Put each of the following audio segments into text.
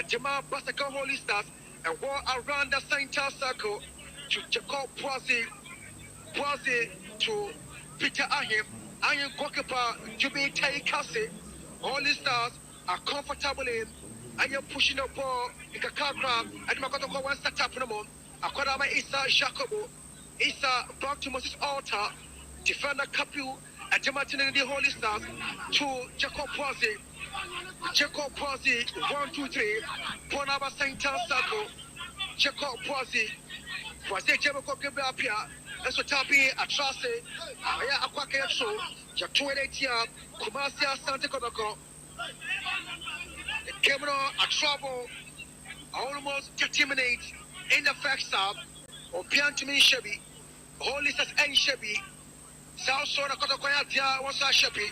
Jama BASAKE Holy Stars and war around the center circle to Jacob Poise to Peter Ahim. Iron goalkeeper Jubi Tai Kase. Holy Stars are comfortable in. I am pushing the ball in the car crowd and Makotoko one start up in the moment. Akodama Isa Jacobo. Isa back to Moses Altar. Defender Kapu and Jamatin in the Holy Stars to Jacob Poise. Jacob Poise, 1, 2, 3. Ponaba center circle. Jacob Poise. Poise Jabako Gabapia. That's what Tabi Atrase. Aya Aquake show. Jatuetia. Kumasia Santa Kotoko. The camera a trouble. Almost 30 minutes in the first half. Opian to me Shebi. Holy Stars and Shebi. South Sona Kotokoya was a Shebi.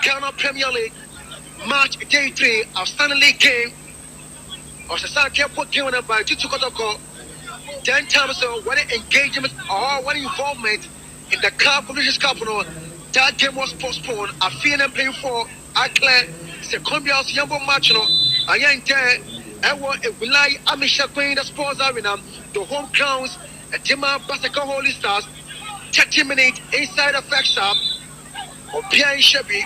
Ghana Premier League. Match day 3 outstanding league game. Osasaka kept game by Tutu Kotoko. 10 times one engagement or one involvement in the Cup Competitions Cup. That game was postponed. I feel them paying for Akle Secombia's Yambo match. I ain't there. I want a Wilai Amisha Queen, the sports arena. The home crowns a Jama BASAKE Holy Stars. 30 minutes inside the fact shop. Opian Shebi.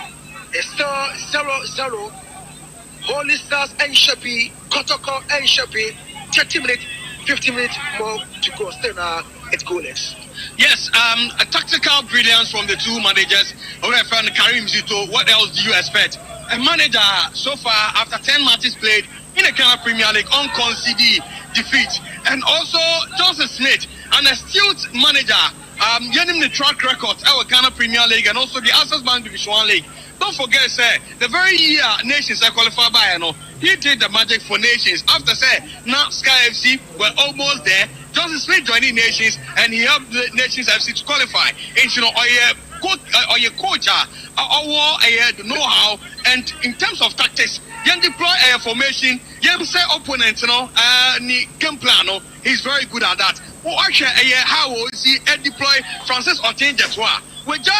It's still 0-0. Holy Stars and Shebi, Kotoko and Shebi. 30 minutes, 50 minutes more to go. Still now, it's goalless. Yes, a tactical brilliance from the two managers. Our friend Karim Zito, what else do you expect? A manager so far, after 10 matches played in the Ghana Premier League, unconceded defeat. And also Johnson Smith, an astute manager, getting the track record, our Ghana Premier League and also the Access Bank Division 1 League. Don't forget, sir, the very year Nations are qualified by, he did the magic for Nations. After, now Sky FC were almost there. Johnson Smith joining Nations and he helped the Nations FC to qualify. And, or your coach, the know-how, and in terms of tactics, you deploy a formation, you say opponent, game plan, he's very good at that. How is he deploy Francis Otinjetwa? We just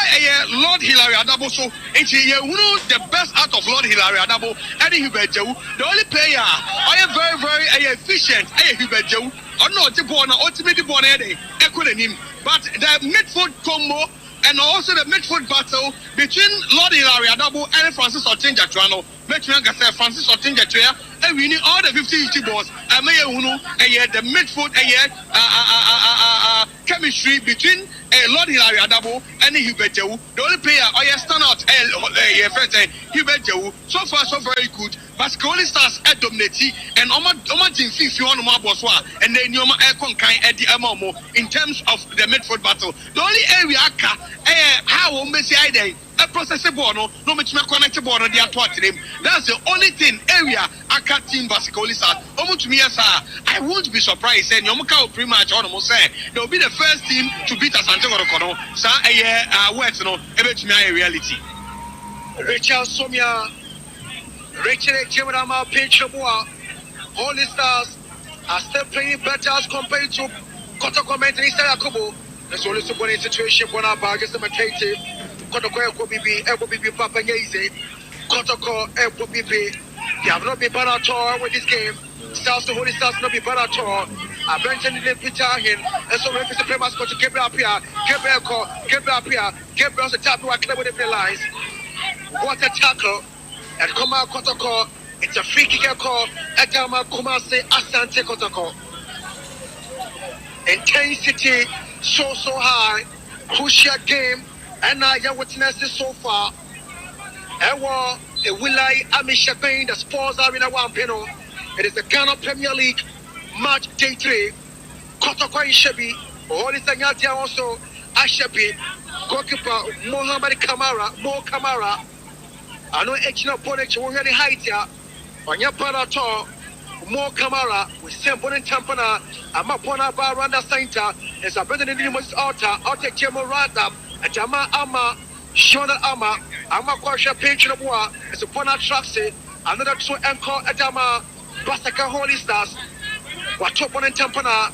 Lord Hilary Adabo, so it's the best out of Lord Hilary Adabo, Eddie Huberto. The only player I am very efficient, Huberto. Or not the born ultimately born Eddie, him. But the midfield combo and also the midfield battle between Lord Hilary Adabo and Francis Otinjetwa. Make me say Francis Otinjetwa and winning all the 50-50 balls. I may the midfield chemistry between Lord Hilary Adabo and Huberto. The only player stand out Huberto. So far so very good. BASAKE Holy Stars dominate and Oma team 50 on Maboswa and then Yoma Aircon Eddie Amomo in terms of the midfield battle. The only area how Messi Ide a processor bono, no much connected bono they are taught him. That's the only thing area Aka team BASAKE Holy Stars. Almost to me as I won't be surprised saying Yomaka pre-match on say they'll be the first team to beat Asante Kotoko. Sa words about me a reality. Richard Somia, Richard Jimadama Pinchaboa, Holy Stars are still playing better as compared to Kotoko Mentally Sarakobo. There's only one situation when our bag is imitative. Kotoko Ekobibi Papa Yaze, Kotoko Ekobibi. They have not been bad at all with this game. Stars to Holy Stars not be bad at all. I mentioned the Peter Ahin, and so reference the play mascot to Gabriel Apia, Gabriel's the tap who are clever with the lines. What a tackle, and come out Kotoko. It's a free kick call. Edama Kumase Asante Kotoko. Intensity so high, crucial game, and now your witnesses so far. Ewa Wilai Amisha Bain, the sports are in a one panel. It is the Ghana Premier League match day 3. Kotoko Shebi, Holy Sanyatia also Ashebi, goalkeeper Mohamed Kamara. I know Echina Bonnet won't get the height here. On your parato, Mo Kamara, with Sembon Tampana, Amapona Baranda Center, is a better than the altar, Alta Jemorada, a Jama Ama, Shona Ama, Amakwasha Pinchinaboa, is a Pona Traxi, another 2 encore Adama, BASAKE Holy Stars, Watopon and Tampana,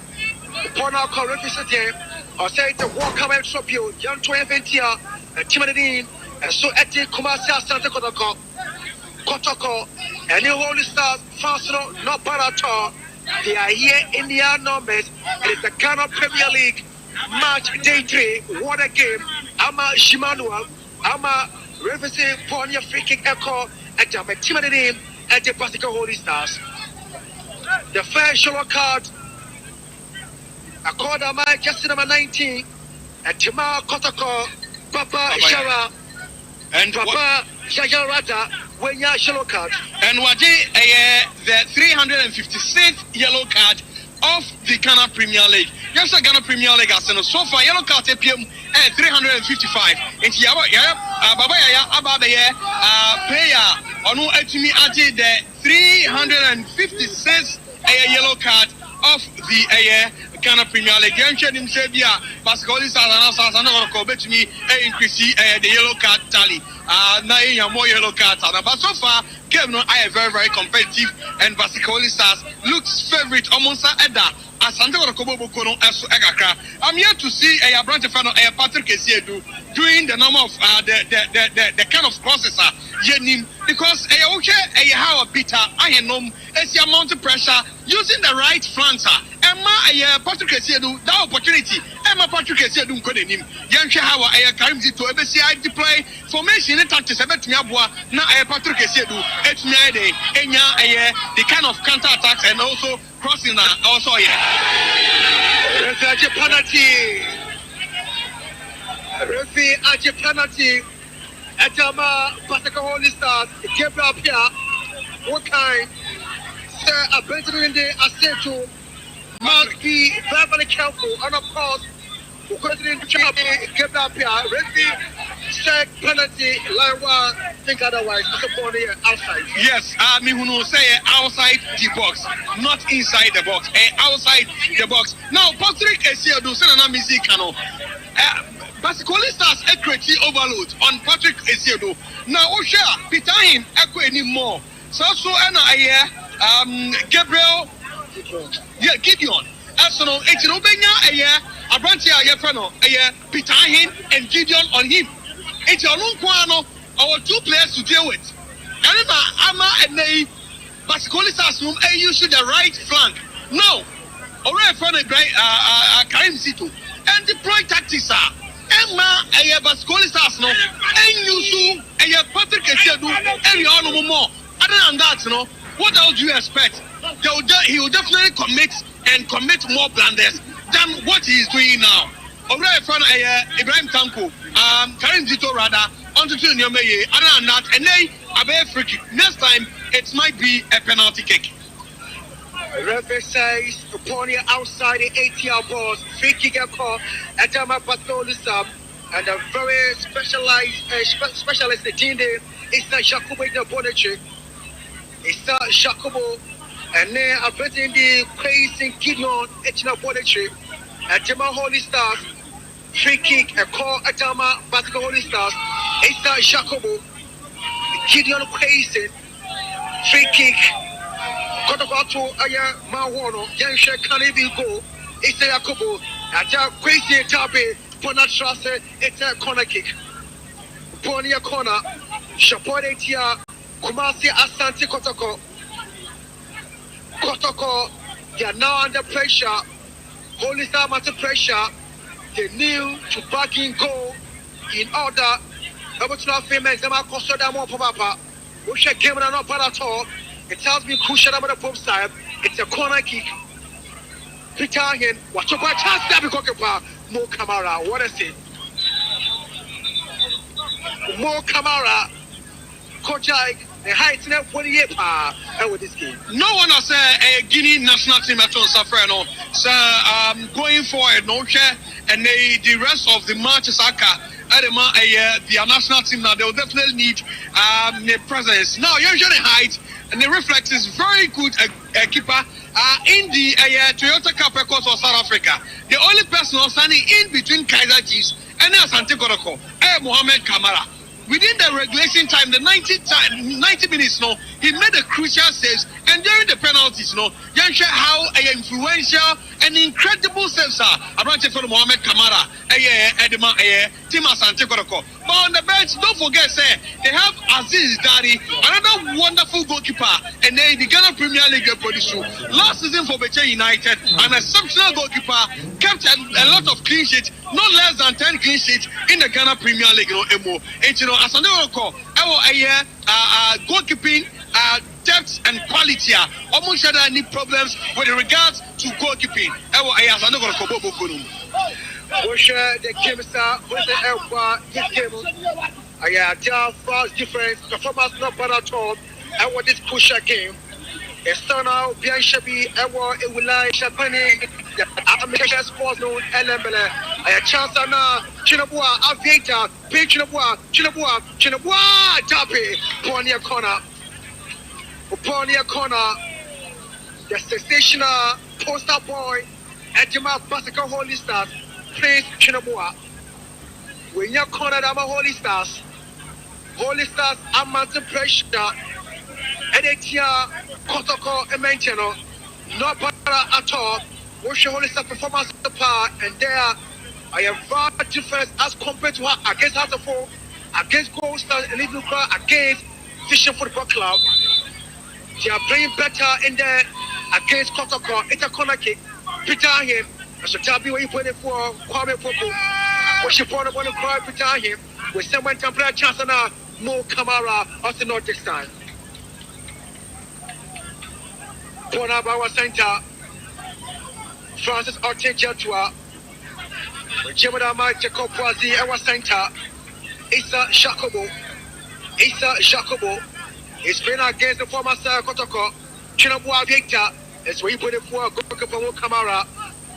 Pona Correfisate, or say the war coming from you, young 20 and Timadine, and so at the Kumasa Santa Kotoko. And the Holy Stars, fast not bad at all. They are here in their numbers. It is the Ghana Premier League match day 3. What a game. Ama Shimanuel, Ama Reversing Ponya free kick echo at the team name at the BASAKE Holy Stars. The first yellow card, according to my just number 19, at Tima KOTOKO, Papa YARA, and Papa YARA, when you yellow card. And Waji, the 356th yellow card of the Ghana Premier League. Yes, the Ghana Premier League has so far yellow card APM 355. It's Baba Yaya player onu etimi aje the 356th yellow card of the Ghana Premier League. Yenche nim se bia Pascali Salana na ko betimi increase the yellow card tally. Na enya more yellow cards, but so far game no I very very competitive and BASAKE Stars looks favorite amongst Eda. I'm here to see a branch of Patrick Essiedu doing the number of the kind of crosses because how a Peter I know as amount of pressure using the right flanks. Emma Patrick Essiedu that opportunity. Emma Patrick Essiedu couldn't him. Yansha how a Karim Zito EBCI deploy formation in tactics about Miabua now Patrick Essiedu it's me the kind of counter attacks and also crossing also Referee penalty. Referee penalty. Etama BASAKE Stars. Gabriel Pia. What kind? Sir, a better in the Aseto must be very careful. And of course, President Gabriel Pia. Referee said penalty. Line one. Think otherwise. Outside. Yes, me who say outside the box, not inside the box. Outside the box. Now, Patrick Essiedu send an music cano. BASAKE Stars equity overload on Patrick Essiedu. Now, Osha, Peter him echo anymore. So Gabriel, Gideon. So it's no benya a branch Peter him and Gideon on him. It's your long one. Our two players to deal with. And Ama and they BASAKE Stars use the right flank. No. Already from Karim Zito. And deploy tactics are Emma BASAKE Stars no. And you Patrick Essiedu and you all more. Other than that, what else do you expect? He will definitely commit more blunders than what he is doing now. Already from Ibrahim Tanko, Karim Zito rather. Other than that, and they are free kick. Next time, it might be a penalty kick. Referee says upon the outside the 8-yard box, free kick call at BASAKE Stars, and a very specialist team there is the Jacobo in the Bonnetrick. It's the Jacobo, and then a better in the crazy Gideon in the Bonnetrick at Holy Stars. Free kick, a call at BASAKE Stars. It's the Jacobo. Gideon Quaison. Free kick. KOTOKO to Aya Mawono. Yansha can't even go. It's the Jacobo. At Quaison Tabe. Ponatrasse. It's a corner kick. Ponia corner. Shaporetia. Kumasi Asante KOTOKO. KOTOKO. They are now under pressure. Holy Star under pressure. They knew to back in goal in order. Able to have famous. They might cost them more papa. We should game not bad at all. It has been crucial about the both side. It's a corner kick. Peter Hen. Watch out! Chance that because Mo Kamara. What is it? Mo Kamara. Coach Ike. The heights now 48 with this game. No one has a Guinea national team at all, Safrano. So going forward, no share, and the rest of the matches are the national team now. They will definitely need the presence. Now, usually height and the reflex is very good. Keeper in the Toyota Cup records of South Africa. The only person standing in between Kaiser Chiefs and Asante KOTOKO, Mohamed Kamara. Within the regulation time, the 90 minutes, he made the crucial saves, and during the penalties, you know, how influential and incredible saves are. Abrante for Mohamed Kamara, Edema, Tima Sante Koroko. But on the bench, don't forget, say they have Aziz Dari, another wonderful goalkeeper, and then the Ghana Premier League producer. Last season for Beche United, an exceptional goalkeeper, kept a lot of clean sheets, not less than 10 clean sheets in the Ghana Premier League. And you know, as goalkeeping, depth and quality. Almost had any problems with regards to goalkeeping. The game this game, fast difference, performance not bad at all. I want this crucial game. External, Bian Shabi, Ewa, Ewulai, Shapani, American Sports known Elembele, a chance now, Chinabua, Aviator, Big Chinabua, Tape, Pioneer Corner, the sensational poster boy, Ejima BASAKE Holy Stars, plays Chinabua. When you're cornered, I'm a Holy Stars, I'm mounting pressure. Edetia KOTOKO Ementino, not bad at all. What's your Holy Star performance of the power? And there I am far different as compared to her against Hatterford, against Gold Stars and Little Crowd, against Fisher Football Club. They are playing better in there against KOTOKO. It's a corner kick. Peter him. I should tell you what you put it for Kwame Popo. What's your point about the crowd? Peter him. With someone to play a chance now. More Kamara also not this time. Corner by our center, Francis Ortejatua, Jemadama Jacob Wazi, our center, Issa Shakobo, is playing against the former KOTOKO, Chinabua Victor, is where you put it for Gokapo Kamara,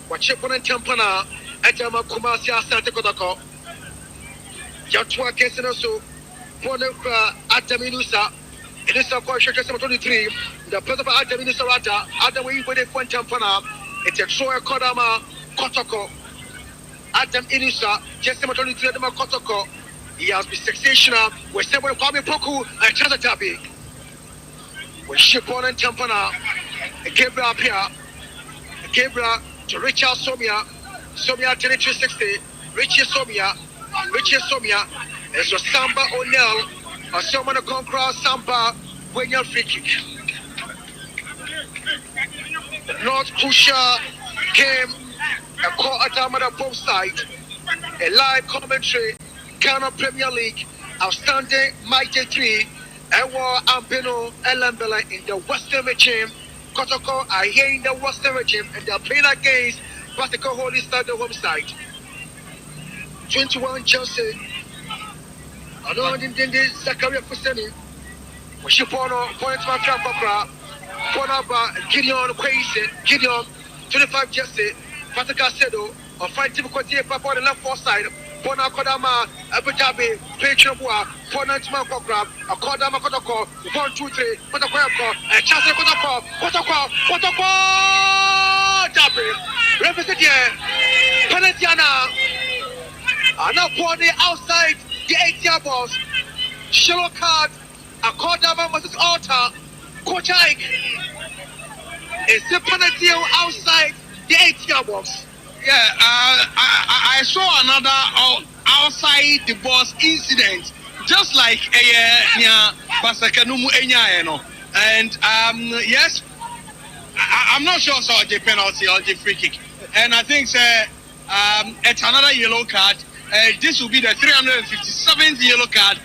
Wachipon and Tampana, Etama Kumasia Santa KOTOKO, Jatua Kesinoso, Ponuka Ataminusa. It is a question 23. The president of Adam in Sarata, Adam we put it for Tampana, it's a Troy Kodama, KOTOKO, Adam Inisa, just 23 KOTOKO. He has been sensational. We're several Kwame Poku and Chazatabi. We ship on and Tampana, Gabriel Pia, Gabriel to Richard Somia, 2360, Richard Somia, it's a Samba O'Neill. A someone to come cross Samba when you're free kick. North crucial game, a call at both sides, a live commentary, Ghana Premier League, outstanding mighty three, Ewa Ambino Elembele in the Western regime, KOTOKO are here in the Western regime, and they're playing against BASAKE Holy Star, the home side. 21 Chelsea. I don't think this Zakaria Kuseni. We should point to my trap. Gideon Quaisi, Gideon 25 Jesse, Patrick Sedo, or 5 typical Papa on the left four side. Bona Kodama, Abutabi, Pechabua, Ponantman Kokra, a Kodama KOTOKO, 1, 2, 3, KOTOKO, and Chasa KOTOKO, Tabi, represent here, Penatiana, and now Pony outside. The 8-yard balls, shallow card, a Kodama versus Alta, Coach Ike is the penalty outside the 8-yard box. Yeah, I saw another outside the box incident, just like near BASAKE Numu Enya, and yes, I'm not sure so the penalty or the free kick, and I think it's another yellow card. This will be the 357th yellow card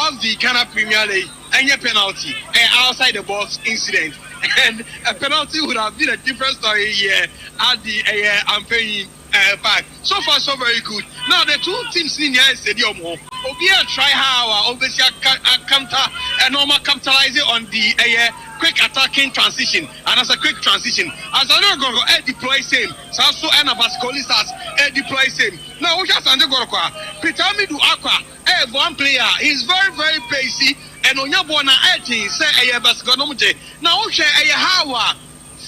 of the Ghana Premier League, and a penalty outside the box incident. And a penalty would have been a different story here at the Ampany Park. So far, so very good. Now, the two teams in the stadium, Obia try how obviously counter and normal capitalizing on the quick attacking transition, and as a quick transition, as I don't go deploy same, so and BASAKE Holy Stars deploy same. Now we just Peter Midu Aqua, one player, he's very, very pacey, and on your bona 18 say BASAKE Nomuje. Now okay, how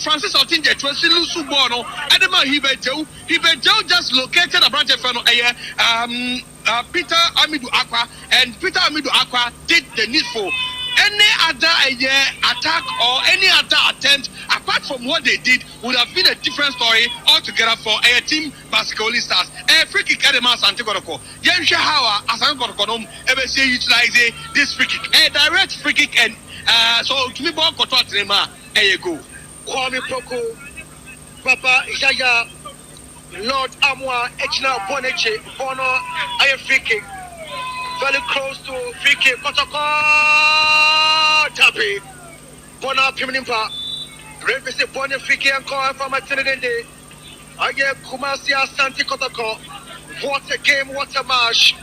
Francis Otinje Lusu Bono, Adama Hibejo just located a branch of Peter Amidu Aqua, and Peter Amidu Aqua did the needful. any other attack or any other attempt apart from what they did would have been a different story altogether for a team BASAKE Stars. A free kick at the Asante KOTOKO. Yensha how Asante KOTOKO ever utilize this free kick, a direct free kick, and so to me ball Kotoa a go. Kwame Poko, Papa Yaya, Lord Amwa, Echna Boneche, Bono, I free kick. Very close to free kick. KOTOKO Tappy. Bona Piminimpa. Revis Bonnie free kick and call from a Trinidad. I get Kumasi Asante KOTOKO. What a game, what a match.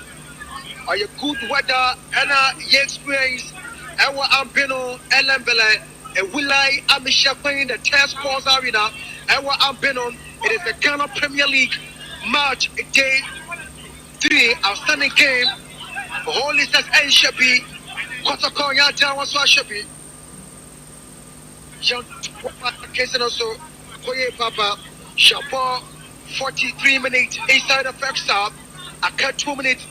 Are you good weather and ye experience? Ewa Ambino, Elembele, and Willai Amisha playing the Test Sports Arena. Ewa Ambino, it is the Ghana Premier League match day 3, outstanding game. Holy says and Shabi, KOTOKO Yata was Shabi. Young case and also Koye Papa, Chapeau, 43 minutes inside the first half. I cut 2 minutes.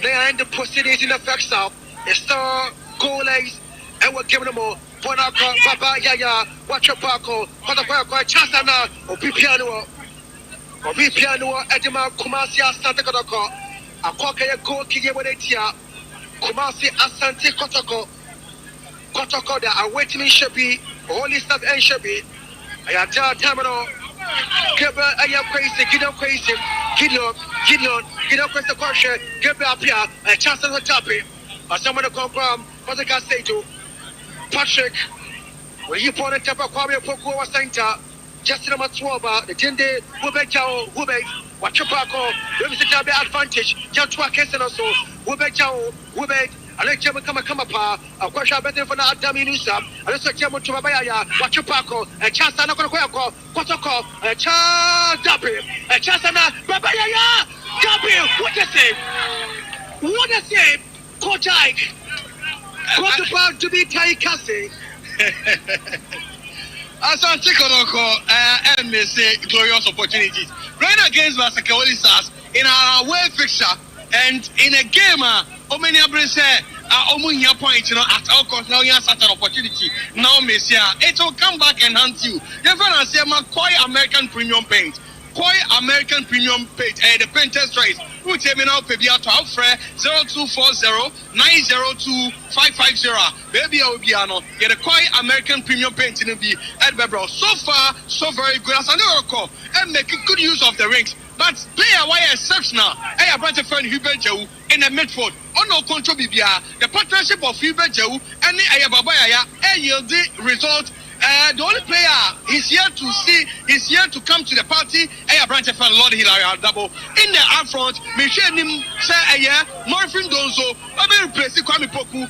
They are in the proceedings in the first half. They start goal lines and we're giving them all. Bonaka, Papa Yaya, watch your Paco, KOTOKO, Chasana, or Piano, Edema, Kumasi Asante KOTOKO. Akoka go Kiyewetia, Kumasi Asante KOTOKO. KOTOKO, that are waiting in Shabi, Holy Stuff and Shabi. I have terminal. Gibber, I am crazy, Gideon crazy, Gideon crazy question, Gibber up here, a chance of the topic. But someone to confirm what I can say to Patrick. When you put a tap of Kwame Poko Center, just in a Matsuaba, the Tinde, Wube, watch your Paco, there is a double advantage, Jatua Kesson also, Wube, I let you come up, a question better for that Daminusa, I let you to Mabaya, watch your Paco, a chance I'm not going to go, KOTOKO, a chance, a chance, Babaya, W, what a save! What a save! Coach Ike, KOTOKO to be Taikasi. Asante KOTOKO and may say glorious opportunities. Playing against BASAKE Stars in our away fixture and in a game, many say Omunya point, at all costs now you have such an opportunity. Now, Messiah, it will come back and hunt you. You're going to say, American premium paint. American premium paint, the painter's choice. Who tell me now, Pebia to Alfred 0240 902 550. Baby, Obiano, get a American premium paint in the Edinburgh. So far, so very good. As I know, call and make good use of the rings. But player why exceptional. I branch a friend Hubert Joe in the midfield. On no control Bibia, the partnership of Hubert Joe and Ayababaya, and yield the result. The only player he's here to come to the party. I branch a friend Lord Hilary double in the up front. Michelle him say Morphin Donzo, I replace Kwame Poku.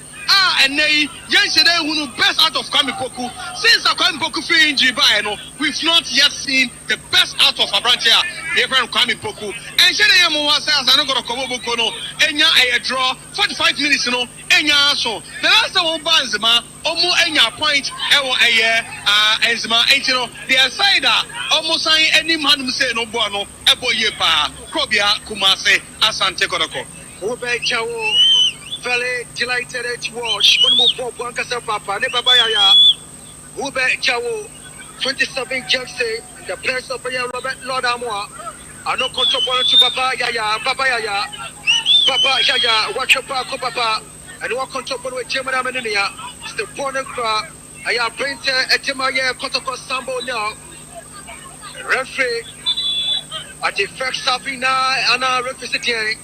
And they yesterday who best out of Kwame Poku. Since Kwame Poku free injury by we've not yet seen the best out of a branch here. Kwame Poku. And Shade Moa says I don't go to Kobo no. Enya a draw 45 minutes no. Enya so. The last one Banzema, Omo Enya point ewo Enzema Entino. The aside almost saying any man say no bono ebo yepa. Krobia Kumase Asante KOTOKO. Ube Chawo. Very delighted to watch. One more Bob Wankasa Papa, Nebabaya, Ube Chawo, 27 Jersey, the place of Robert Lord Amwa. I know control to Papa Yaya, Papa Yaya, watch your Papa, and walk control with German Amania. It's the Bonnet Car. I have printed a Timaya KOTOKO Sambo now. Referee at the first Sabina and our representing.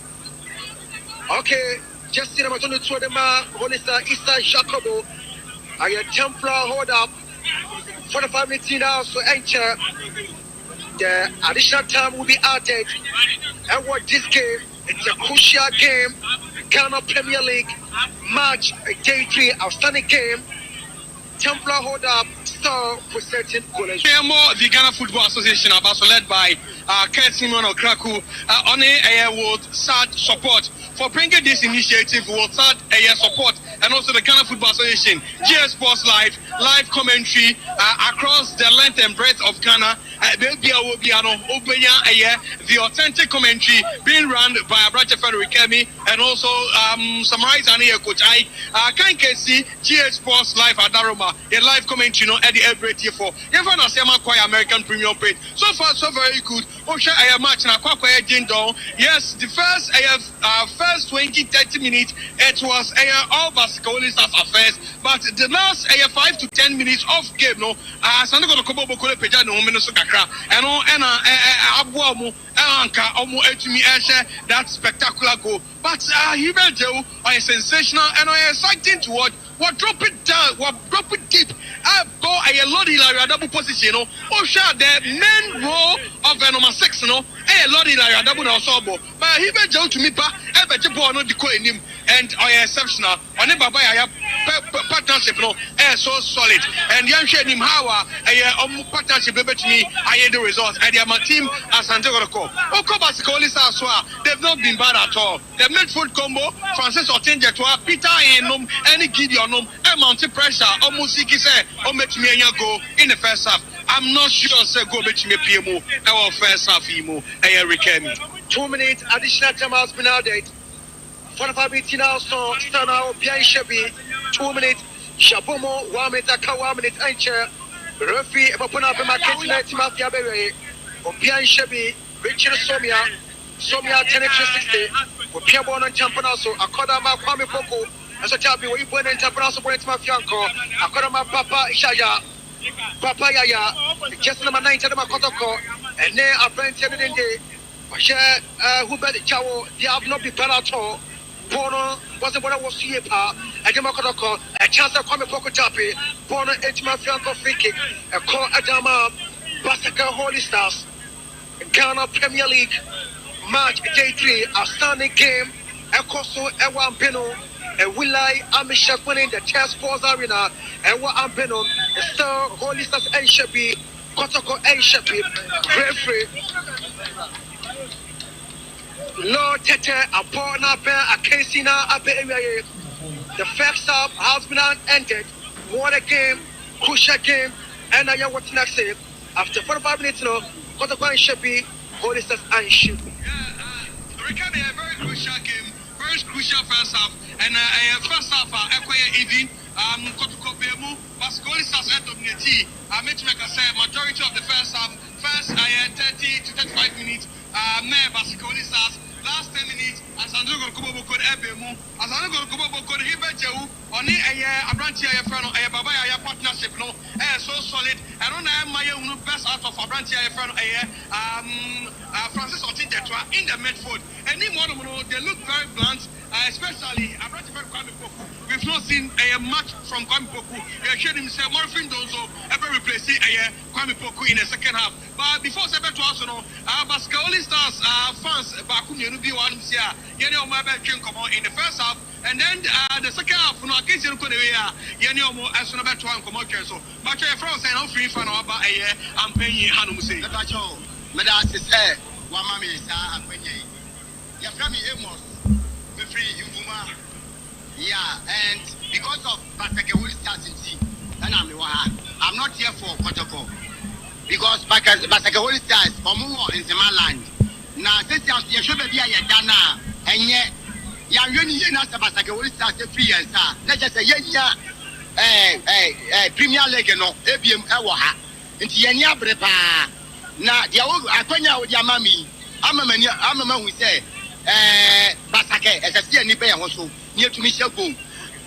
Okay. Just see them on the Twadema, Honesta, Easter Jacobo. I a Templar hold up 45 minutes now, so enter. The additional time will be added. And what this game, it's a crucial game. Ghana Premier League match, day 3, outstanding game. Templar hold up, star presenting college. The Ghana Football Association, also led by Kurt Simon of Kraku, on a world sad support. For bringing this initiative, we'll start support and also the Ghana Football Association, GS Sports Live commentary across the length and breadth of Ghana baby Obiano, Obenya, the authentic commentary being run by Abracha Federikemi and also summarized and here coach I can't see GH Sports live at Daroma, a live commentary at the Everett here for even as Quite American premium page. So far so very good. Osha I match na Kwakwa Jindon. Yes, the first 20-30 minutes it was all BASAKE only stars affairs, but the last 5 to 10 minutes of game no Sango no Kobo Bokole Peja no Minnesota kakra and Abuamu Anka Omo Etumi that spectacular goal. But Hubert Joe are sensational and are exciting to watch. What drop it down, what drop it deep. Go a Lord Hilaria double position, Osha the main role of number 6, no, Lord Hilaria double now sobo. But Hubert Joe to me pa Ebejabo no diko in him and are exceptional. On the Baba partnership no so solid. And young shade him how a partnership to me I hear the results. And my team as Santiago. BASAKE only stars they've not been bad at all. The midfield combo, Francis Otinje to Peter and any Gideon and mounting pressure almost say met me and go in the first half. I'm not sure say go bet me PMO our first half emo Rikemi. 2 minutes additional time has been added. 45 minutes now so stand out Bian Shebi 2 minutes Shabomo 1 minute aka 1 minute anche referee Ebopona Bema Ketina Timafia Bere Bian Shebi Richard Somia 10-60 Opiabo on Champana so Akodama Kwame Poko as a chabi we put in Champana point Mafianko Akodama Papa Ishaya Papa Yaya just number 9 Tadama KOTOKO and then a friend said in the who bet the Chawo they have not been bad at all. Bono wasn't what I was here pa and KOTOKO a chance of Kwame Poko Tapi Bono Mafianko free kick a call Adama BASAKE Holy Stars Ghana Premier League match day 3 outstanding game Ekoso Ewa Ambeno and Willai Amisha winning the Chess Sports Arena Ewa Ambeno Star Holy Stars Enshabi KOTOKO Enshabi referee Lord Tete Apona Bear Akesina Abe. The first half has been ended. What a game, crucial game, and I am what's next. After 45 minutes now, KOTOKO Enshabi Holy Stars Enshabi. Rikemi, a very crucial game, very crucial first half, and first half, even KOTOKO Bemu, BASAKE only stars at dominate. I make a majority of the first half, first 30 to 35 minutes, BASAKE only stars. Last 10 minutes, as I don't go to Boko Ebemu, as I don't go to Boko Hibeju, only a branch here, a Baba partnership, no, so solid. I don't have my own best out of a branch here, Francis Otinje in the midfield. Any one of them, they look very blunt, especially a branch of Kwame Poku. We've not seen a match from Kwame Poku. We have shown himself more Findozo, ever replacing Kwame Poku in the second half. But before Sebe to us, BASAKE only stars fans back in the one here. In the first half, and then the second half, no, I can't see Yeniomo as soon as one commotion. So, but your friends are not free for about a year. I'm paying Hanumusi. Madam said, one mammy is a penny. Your family Amos, the free Yuma. Yeah, and because of BASAKE will start in tea, and I'm not here for KOTOKO. Because BASAKE will start for more in Zemaland. Now, since you should be a Dana, and yet, young BASAKE will start free and sir. Let's just say, yeah, Premier League, no, ABM Ewaha, into Yanya Brepa. Now, the old Aquania with your mammy, I'm a man who say, BASAKE, as I see any pay also near to Michelle Boom.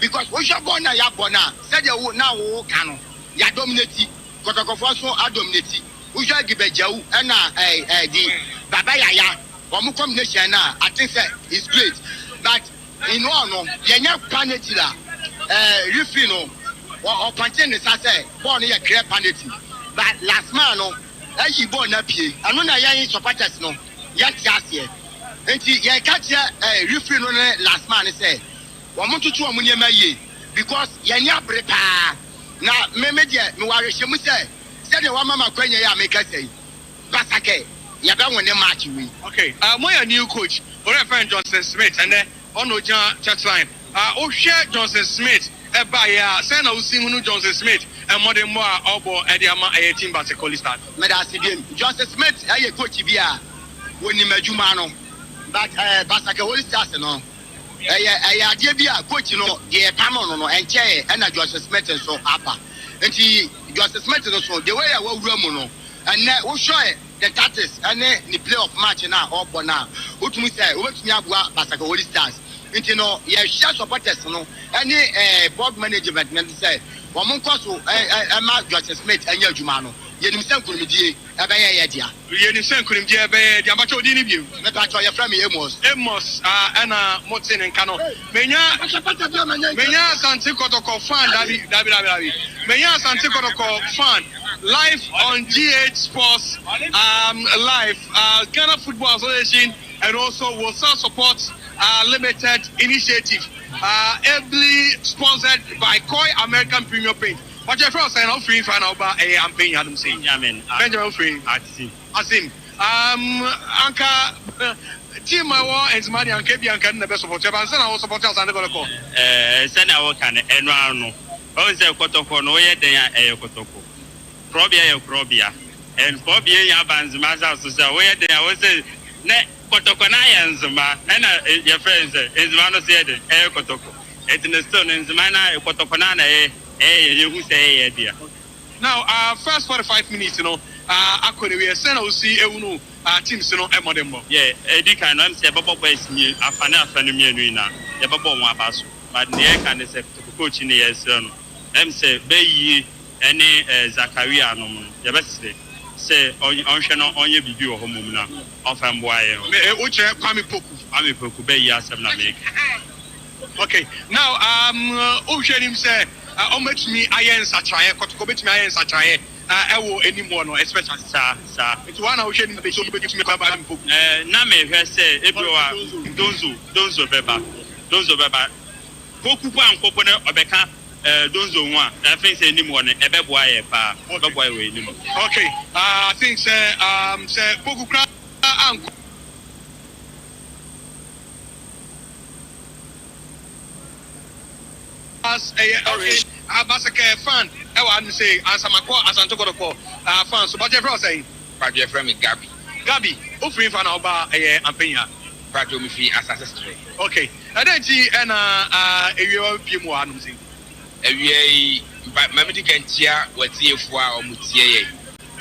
Because we shall born a Yabona, said you would now walk cano, ya dominati, KOTOKO also are dominati. We shall give a Joe and the Baba Yaya, or more combination. I think that is great. But in one, you're not panetilla, Rufino, or Pantene, I say, born here, clear panety. But last man, as you born up here, I know that you're supporters, no, yet last year. And you catch Rufino last man, say, one more to 2 million because you're not prepared. Now, maybe no worry, she must say, said the one mama Quenya make us say, BASAKE, you're done when they match me. Okay, my new coach, or a friend Johnson Smith, and then on the chat line. Share Johnson Smith, by Senna Usimunu Johnson Smith, and more than more Obo Ediama a team BASAKE start. Medasibian Joseph Smith, a coach Bia, when you met Jumano, but BASAKE Holy Stars and all. I idea be a coach, the Pamon and Chair and Joseph Smith and so upper. And Joseph Smith also, the way I will Romuno, and we'll show the tactics and the play of match now, or now. What we say, what's me up BASAKE Holy Stars. You know, share supporters, any board management, and say, one course, Joseph Smith and your Jumano. Yenimsen Kurumidi, Abayadia. Yenimsen Kurumidi, Yamacho Dinibu. That's why your friend Amos, Anna Motin and Cano. Menya Santi KOTOKO fan, David. Menya Santi KOTOKO fan, live on GH Sports, live, Ghana Football Association, and also Wosa Support Limited Initiative, ably sponsored by Koi American Premium Paint. But your first sign of free fan over a campaign, Adam saying, Yamen, Benjamin Free, Asim, Anka, Team my war and Smadi and Kabi and Can the best support, and send our supporters and the call. Send our can and Rano. Oh, is a KOTOKO, no, yet they are a KOTOKO. Probia, and Bobby Yabans Maza, so where they are was a net KOTOKO and Zuma, and your friends, is one of the air KOTOKO. It's in the stone in Zumana, KOTOKO. You say, dear. Now, first 45 minutes, I could be a send see a team, Emodemo. Yeah, Dick and I'm saying, Baba Boys, a fan of Fanumina, the Baba Wabasu, but near can say to coach in the years, say, Bay any Zakaria, the best say, on channel on your video home now, of Amboy, which Kwame Poku, Bay, yes, I'm not make. Okay, now, Ocean say, met me iron satire, KOTOKO bet me iron satire, I will anymore, no, especially, sir. It's one ocean, they should be me by book. Name, say, if you are Donzo Beba, Pokupa and Coconut or Becca, Donzo one, I think anymore, a beboy, a boy way. Okay, I think, say, Pokupa and as a BASAKE fan, I want to say, as I'm a call, as I'm talking about fan. So, but your friend saying, but your friend Gabi, who free fan about a Ampenia, but you fee as ancestry. Okay, and then she and a few more items. But Mammy can cheer what see for or Mutie.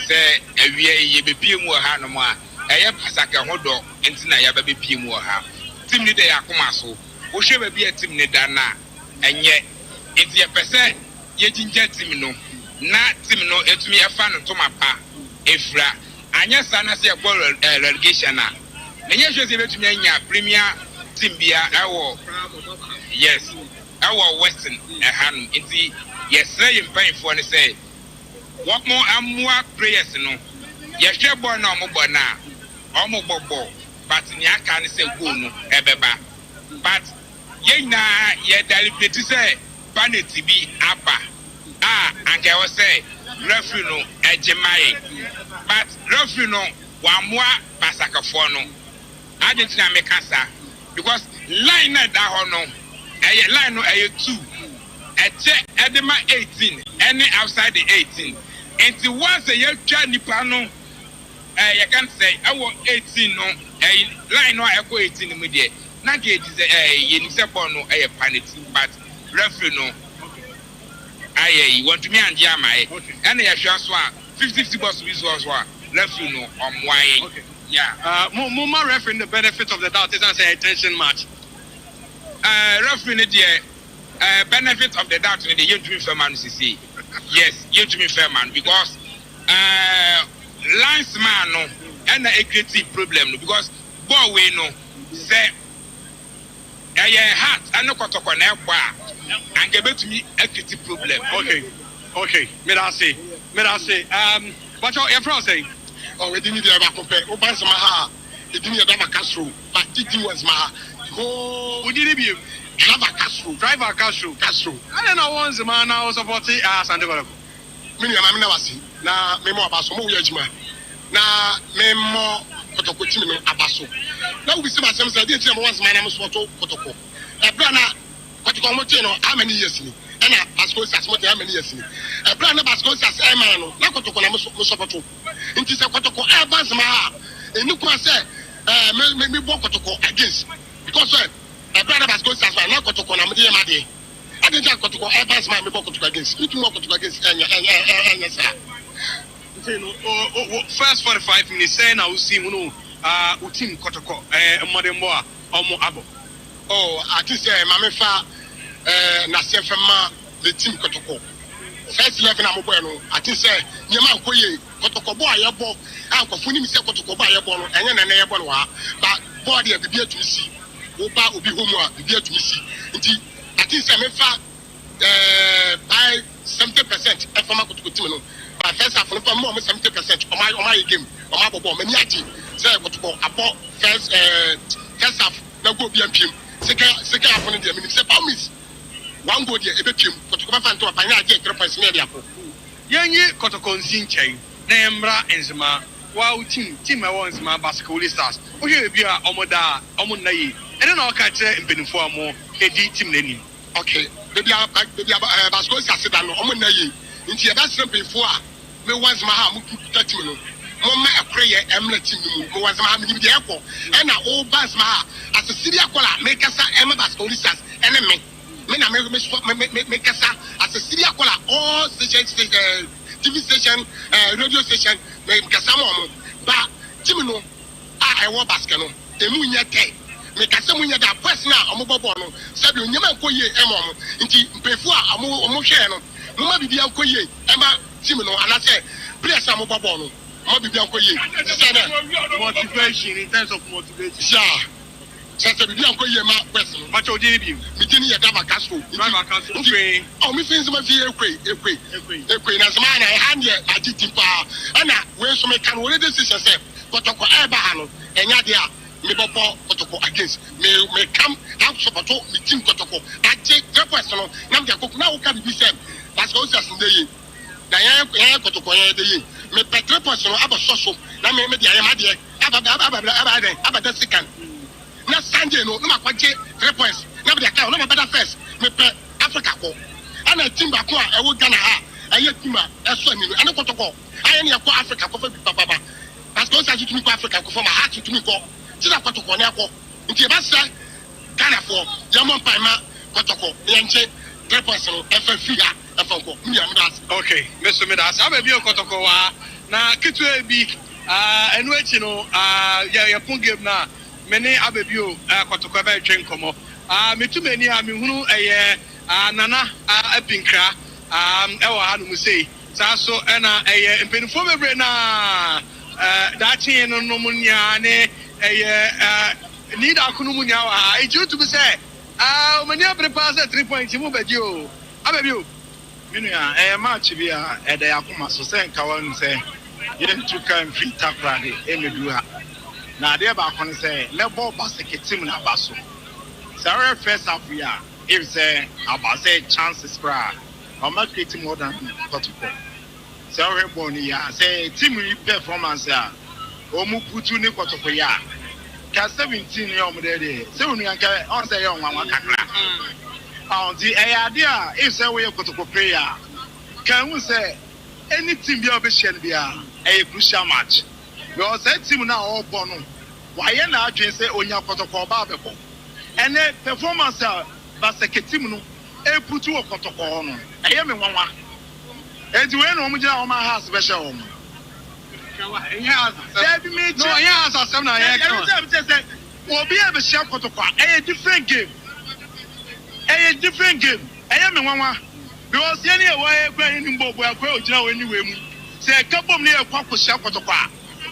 Say, every year you be Pimu Hanoma, I am BASAKE Hodo, and Tina baby Pimu ha. Timmy de Akumaso, who should be a Timmy Dana. And yet, it's your percent, yet in Jetimino, not Timino, it's me a fan of Tomapa, Efra, and yes, I say a ball relegation. And yes, you're to me, Premier Timbia, our yes, our Western, a hand, it's the yes, saying pain for and say, what more and more prayers, no, yes, you're born no more now, almost bobo, but in your can say, go no, ebeba, but. Yena ye deliberate say vanity be apa and I was say referee no ejemaye but referee no wa moa BASAKE for no Argentina make answer because line na da ho no line no 2 eche edema 18 any outside the 18 and once ye twa nipa no you can say I want 18 no line no e go 18 mu there. Not get Yenisabon a panity, but referee no. I want to me and Yamai, and I shall swan 50 bucks with one referee no on why. Yeah, more referee the benefit of the doubt is answer attention match. Referee the benefit of the doubt in the year to man see. Yes, year to me fair man because linesman no and a creative problem because boy we no say. Heart and no KOTOKO and give it to me a kitty problem. Okay, may I say, what your friend saying? Oh, we didn't have a compare. Open some ha. It didn't have a Castro, but it was my who did it? Driver Castro. I don't know once a man now supporting us and develop. Many of them never see. Now, memo about some more judgment. Now, memo. KOTOKO team no abaso na we see myself say dey team once my name is KOTOKO e bra na KOTOKO mo no how many years ni ana Bascosa smart how many years ni e bra na Bascosa e man no na Kotoko na mo support nti se Kotoko e bands ma ha eni kwa se me bo Kotoko against because e bra na Bascosa na Kotoko na mo dey ma dey I didn't talk Kotoko e bands ma me bo Kotoko against it mo Kotoko against enya sir first 45 minutes say na usi mu no team Kotoko modern boy omo abo oh I think say mama fa na sefema the team Kotoko first 11 amobo no I think say nyema nkoye Kotoko boy ayebo ankofo ni mi say Kotoko boy ayebo no enye na ayebo no ha but board e bibia tumisi oba obi homu a bibia tumisi nti I think say me fa by 70% e former Kotoko team no but first half no more 70% o my game o my bobo many ati say Kotoko abo first half na go bi ampiem second half no dey me say promise one go there ebe piem Kotoko ba fanto apanya age 3 points na dey akọ yenye Kotoko nsi nkyɛn na emra enzema wa team e won enzema BASAKE stars o hwe bi a omoda omonna yi ene na o ka kyerɛ mpenifo amo edi team nani okay baby BASAKE stars da no omonna yi nti e ba sere mpenifo a me once ma ha mu kuta team no mo ma akreye emra team no mo once ma ha me bi dey akọ ena o bas ma ha as a Syria kola me kasa emra BASAKE stars ene me na me kasa as a Syria kola all stations TV station radio station me kasa mo ba team no I want BASAKE no emu nyete me kasa mu nyeda person a omobobo no sabi onyema nkoye emo nti mpefu a omo hwe no mo ma bibia nkoye ema team no anase players am bobo no mo bibia nkoye motivation in terms of motivation yeah sasa bibia nkoye ma person but o dey bi me tini ya dava kaso okay oh me feel ma fi ekwe na sama na hand ye agitimpa ana we so me kan we dey decision say Kotoko e ba ha no enya de a me bobo Kotoko against me come out support me team Kotoko age 3 no na me akoko na wo ka bi say BASAKE stars ndey na ya Kotoko ya dey me pe 3 no aba soso na me dey ya ma dey aba second na Sunday no ma kwaje 3 points na be dey na ma better first me pe Africa ko ana team ba ko a e wo Ghana ha aye team a eso ni ana Kotoko aye ne ko Africa ko fa bi papa BASAKE stars to me ko Africa ko fa ma heart to me ko ti na Kotoko ne ko nti e ba say Ghana for yamon paima Kotoko yenche 3 points no e fa fi ha e fa ko mi am das okay Mr. Midas ababi Kotoko wa na kitu bi enu echi no ya pon game na mene abebio Kotoko ba twen komo metumani a mehunu eye nana apinkra ewo ha no mu sei sa so na eye mpenifo bebre na dachi no no munya ne eye leader akunu munya wa eju to be say omani prepare 3 points mu badio abebio minu ya match bi a ede yakoma so se nka won se yentu kan free takrade emedu ha na ade ba ko ne se level BASAKE team na baso sorry first half ya if say abase chances cry o ma create more than Kotoko sorry boni ya say team performance ya o mu putu ni Kotoko ya ka 17 ya o mu de se unu yanka on say ya onwa kakra on the idea if say we Kotoko player can we say any team be obeshen bia a crucial match because that team now all born why na adwen say onya Kotoko ba beko and performance BASAKE team no e putu Kotoko no eye me nwanwa enti we no omugina o ma ha special no enya asa na ya kan obi e be share Kotoko a different game eye me nwanwa because any way kwani ni mbobo akwa ogina we ni we mu se kabom ne yakwa ko share Kotoko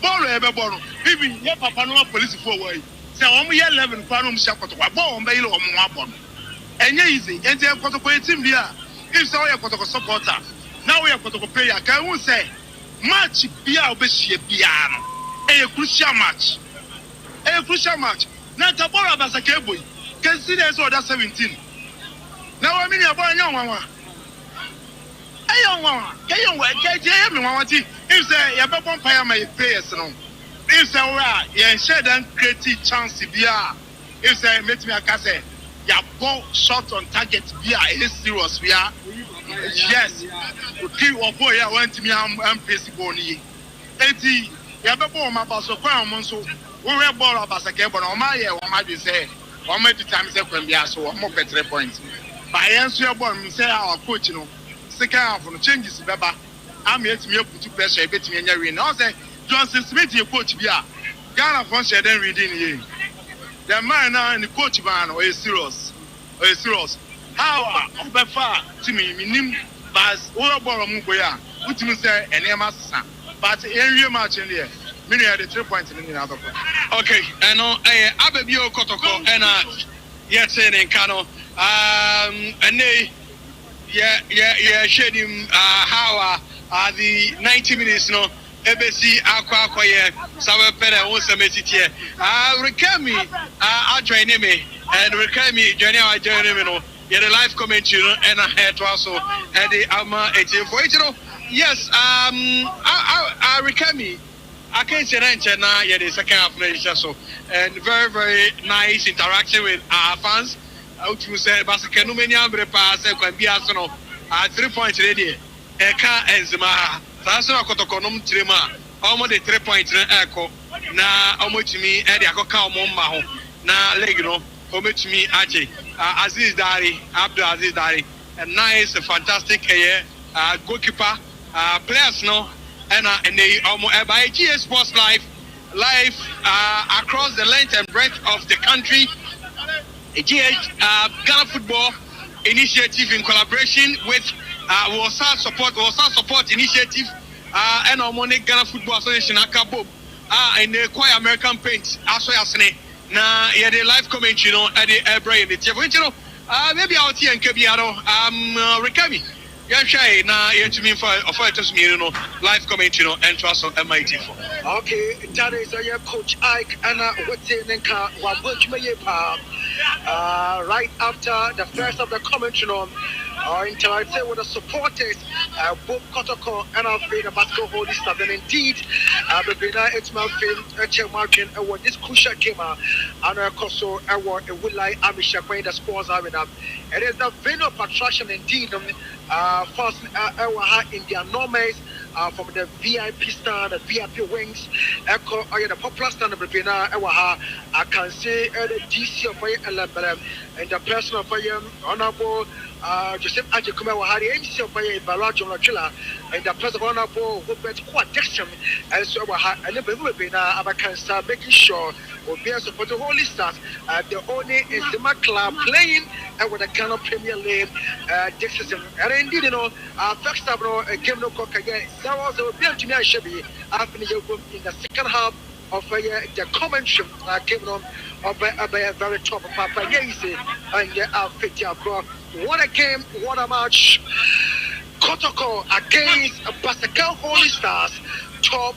ball e be ball even ye papa no police for way se o mu ye 11 kwa no mu share Kotoko ball o be ile o mu abon enye easy enti Kotoko team bia if say we Kotoko supporter now we Kotoko player can who say match bia obehie bia no a crucial match na tabora BASAKE boy consider so that 17 now I mean about nyanwa ayon wa jeje me wanti if say ya be bonfire my players no if say we ya share dan create chance bia if say make me aka say your ball shot on target via a serious via yes okay or boy I went me am face boni enti ya be ball ma ba so kwan mo so we ball BASAKE but o ma ye o ma be say o ma time say kwan bia so o mo 3 points by enso your ball me say our coach no second half no changes beba am yet me put pressure e betimi anya win no say Johnson Smith your coach bia Ghana for share then reading here the man now and the coach man or is serious how obefa to me minim bas o ball mu boya utimi say enema sasa but area match in there me no the 3 points in the other okay and abebio kotoko and yet saying in Kano and shared him how the 90 minutes no ABC akwa sawe pere won semetitie Rekami join me and Rekami join me no yeah the live commentary no and head to also and the ama 18 yes Rekami I can't say that now yeah the second half so and very very nice interaction with our fans out to say BASAKE no many ambre pass e kwa bia so no 3 points ready e ka enzima That's not KOTOKO no mtrema almost the 3 points na eko na omotimi e de akoka omomma ho na leg no omotimi aje Aziz Dari Abdul Aziz Dari a nice fantastic goalkeeper players no and they by GS Sports live across the length and breadth of the country Ghana Football Initiative in collaboration with WASA support initiative and our money Ghana Football Association akabo and the Choir American Paint aso yasne na yeah the live commentary no at the airbrain the TV you know maybe out here in Kebiaro Rekami yeah shy na yeah to me for to me you know live commentary no and trust on MIT4 okay that is coach Ike and what's in nka wa bochmeye pa right after the first of the commentary no interacted with the supporters, both KOTOKO and our favorite BASAKE holding staff. And indeed, it's my favorite margin award this crucial game. And also, award it will like Amisha when the scores are enough. It is the venue of attraction indeed. First, in their normies. From the VIP stand, the VIP wings, the popular stand of I can say the DC of LMLM and the person of Honorable Joseph Ajikuma Wahari, MC of Barajo Chilla, and the person of Honorable Robert Quadexum, and so and the Bebina Abakansa making sure will be a support the Holy Stars, the only Intima club playing and with the Ghana Premier League Dixon. And indeed, you know, first of all, a game no cock again. There was a bit to me, I should be after in the second half of the commentary came on by a very top of Papa Yaisi and yeah, 50 across. What a game, what a match. KOTOKO against BASAKE Holy Stars. Top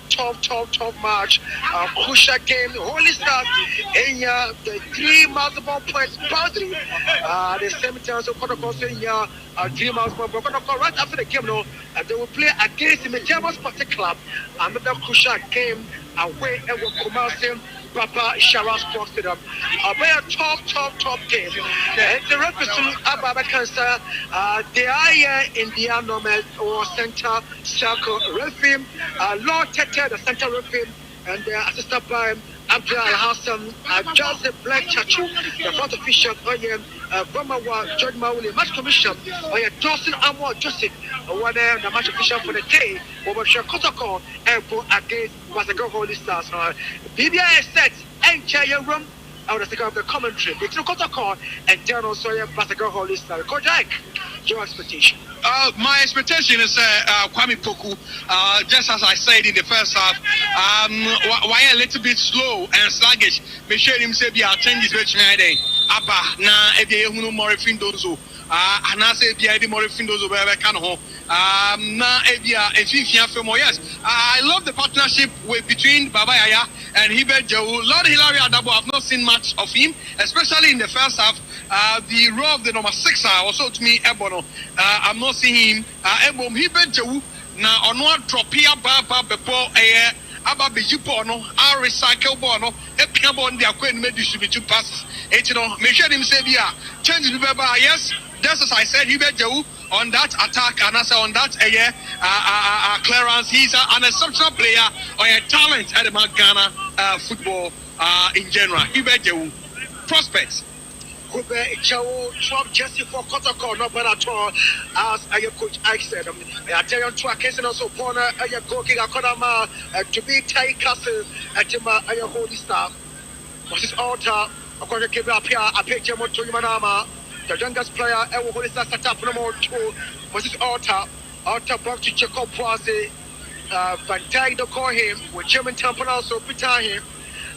match. Crucial game. Holy Stars in the 3 multiple points boundary. The same time, so KOTOKO in 3 multiple points. KOTOKO right after the game, no, they will play against the Majama Sports Club. Another crucial game away and will come out Papa YARA Sports Stadium. A very top game. And the representative Ababa Cancer, they are here in the normal or center circle referee, Lord Tete, the center referee, and the assistant by Abdul Hassan, Joseph Black Chachu, the fourth official, Bamawa, George Mauli, match commission, Dawson Amor Joseph, the match official for the day, over KOTOKO, and against BASAKE Holy Stars. BBI set and chair room. I would have the commentary between KOTOKO and then also BASAKE Holy Stars. Coach Ike, your expectation? My expectation is Kwame Poku, just as I said in the first half, why a little bit slow and sluggish. Make sure him say be our changes which day. Abba na ebi ehunu more findozo. Anase ebi edi more findozo be kan ho. Na ebi efifia femo. Yes, I love the partnership between Baba Yaya and Hibert Joe. Lord Hilary Adabo, I've not seen much of him, especially in the first half. The role of the number 6 also to me Ebono. I'm not seeing him. Ebom Hibert Joe na onwa tropia baba before aba be ball no a recycle ball no e pia ball dey akwa en distribute passes et no me hwe nim say bia change bi beba yes just as I said he be jewu on that attack and also on that clearance he's an exceptional player or a talent at the Ghana football in general he be jewu prospects Kube Chao Trump Jesse for Kotoko, not bad at all. As Coach Ike said, I tell you, to a case and also corner, Goki Akodama, to be Thai Castle, at Jima, Holy Star. Was his altar, according to Kibapia, a picture of Manama, the youngest player, ever Holy Star set up number 2, was his altar back to Jacob Poise, Van Dyke to call him, with German Temple also, Peter him.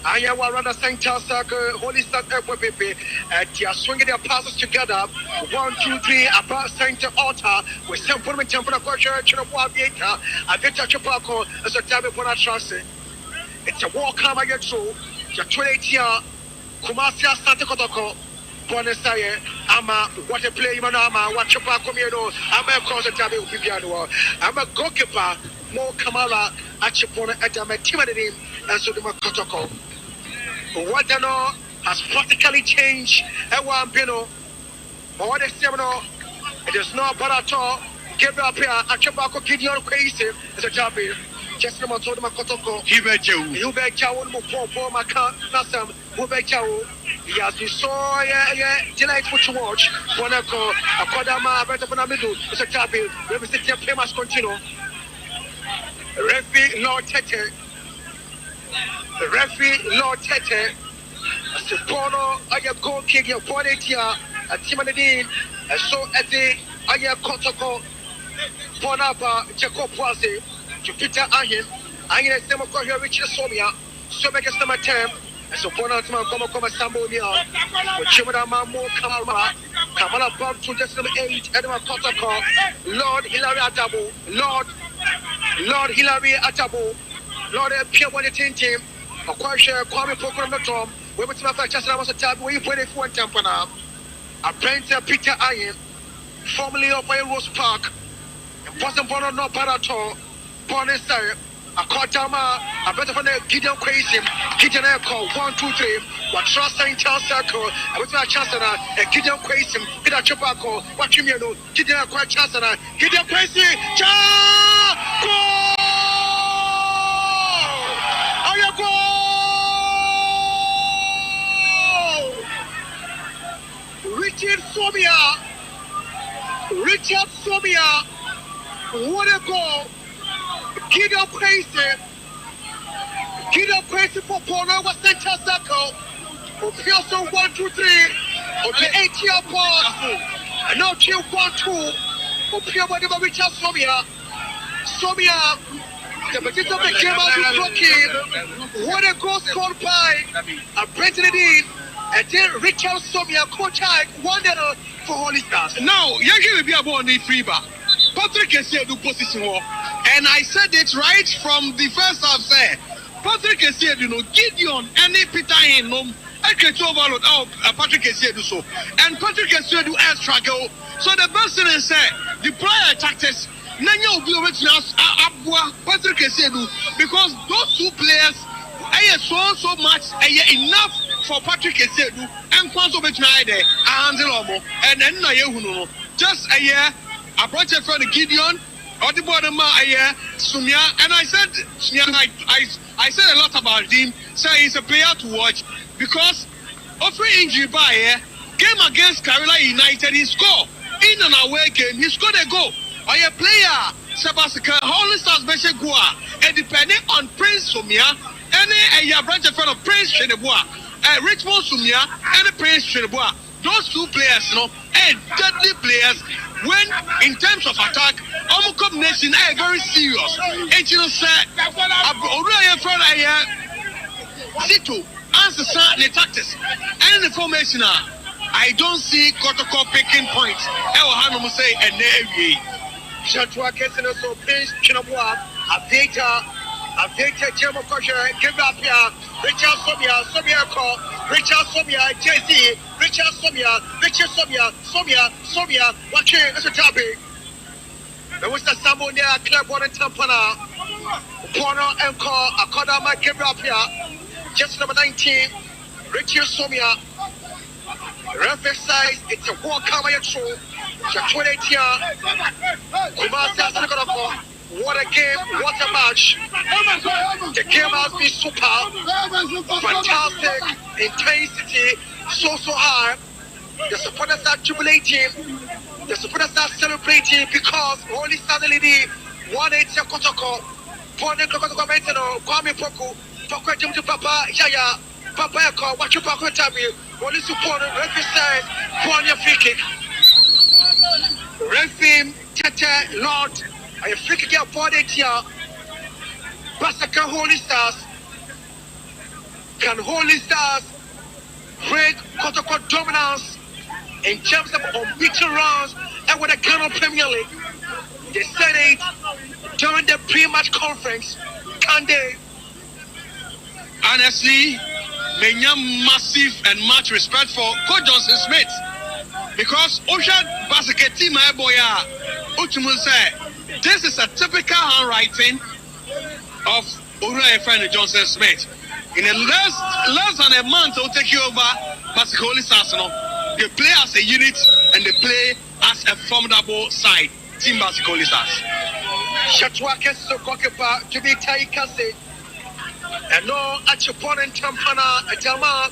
I am around the center circle, Holy Star Airport, baby, and they are swinging their passes together. 1, 2, 3, about center altar, with some Pullman Temple of Church and a Wabiata, a Vita Chapaco, as a time upon a trust. It's a war come I get through, the 28 year Kumasia Santa Kotoko, Bonasaye, Ama, what a play, Manama, what Chapaco, I'm a cause of Tabi Ubiano, I'm a goalkeeper, Mo Kamala, Achipona, and I'm a Timadim, and so the Kotoko. What I know has practically changed. One pino, or the seminal, it is not bad at all. Give up here, I can back up Gideon crazy as a job here. Just no told my Kotoko. You bet you Chow, for my car, Nassam, Ube Chow. He has been so delightful to watch. Bonako, a Kodama, better than a middle, as a job here. We will sit here, famous continue. Referee Lord Tete. The referee Lord Tete, a Sipono, a goal kick, your body here, a Timanadine, and so at the Aya Kotoko, Ponapa, Jacob Poise, to Peter Ahin, Anyinase Demoko here, Richard Somia, Sobekas number 10, and so Ponatman Komokoma Sambonia, with Chimada Mamu Kamala Bob to just number 8, Edward Kotoko, Lord Hilary Atabo, Lord Hilary Atabo, Lord Pure One Team. A question, Kwame Pokon Tom, we went to my just was a tab where you put it for one tampana. A painter Peter Iron, formerly of Rose Park, and wasn't born on no parato, born in Sire, a Kotama, a better for the Gideon Crazy, Gideon Echo, 1, 2, 3, what trust in Charles Circle, I was my chancellor, and Gideon Crazy, Peter Chupaco, what you know, Gideon Echo Chancellor, Gideon Crazy, Cha! Richard Somia, what a goal! Get up crazy for Pona was center circle. Opioso 1, 2, 3, on the 8-year pass, and now 2, 1, 2. Opio Richard Somia, the position that came out of Rocky. What a goal scored by a President in. And then Richard Somia, Coach Ike, 1-0 for Holy Stars. Now, you're going to be about the free bar. Patrick Essien do position war. And I said it right from the first half. Say, Patrick Essien, Gideon, any Peter in I can overload. Patrick Essien do so. And Patrick Essien do air struggle. So the best thing is say, the player tactics, Nanya will be over to us, Patrick Essien do, because those two players, so much, enough for Patrick Essien and Kwanzo Betnai there, and then just a year, I brought a friend Gideon, or the bottom a year, Sumia, and I said, I said a lot about him, so he's a player to watch, because of free injury by game against Carolina United, he scored in an away game, he scored a goal. A player, Sebastian, Holy Stars Beshe Gua, and depending on Prince Sumia, any a branch of Prince Cheneboa. Richmond Sumia and Prince Cheneboa, those two players, deadly players. When in terms of attack, our combination are very serious. And say, already from Zito answer the tactics and the formation. I don't see Kotoko picking points. I will have to say, and there Shatwa Kessin also Prince Cheneboa, a Victor German Kosher, give up here, Richard Somia call, Richard Somia, JC, Richard Somia, watching as a topic. There was the Samonia Club one in Tampana, Porno and call Akodama Gabriel, just number 19, Richie Somia. Referee size, it's a war camera show. Just 28 year. Kumasi, what a game, what a match. The game has been super, fantastic, intensity, so high. The supporters are jubilating, the supporters are celebrating because only suddenly 180 Kotoko, Pone Kotoko Mentano, Kwame Poku, Poko Jim to Papa, Yaya, Papa Eko, what you Pako Tabi, only support referee size, Pone free kick. Referee Tete Lord. I free kick out for it here. Basaka Holy Stars. Can Holy Stars break Kotoko dominance in terms of unbeaten rounds and with the Ghana Premier League? They said it during the pre-match conference. Can they? Honestly, many massive and much respect for Coach Johnson Smith because Ocean Basket team boya Utumun said this is a typical handwriting of Ura friend Johnson Smith. In a less than a month, they'll take you over Basakoli Sasano. They play as a unit and they play as a formidable side. Team Basakoli Sas. Shatwake Sokokepa to be Taikase. And no at your opponent Tampana Atama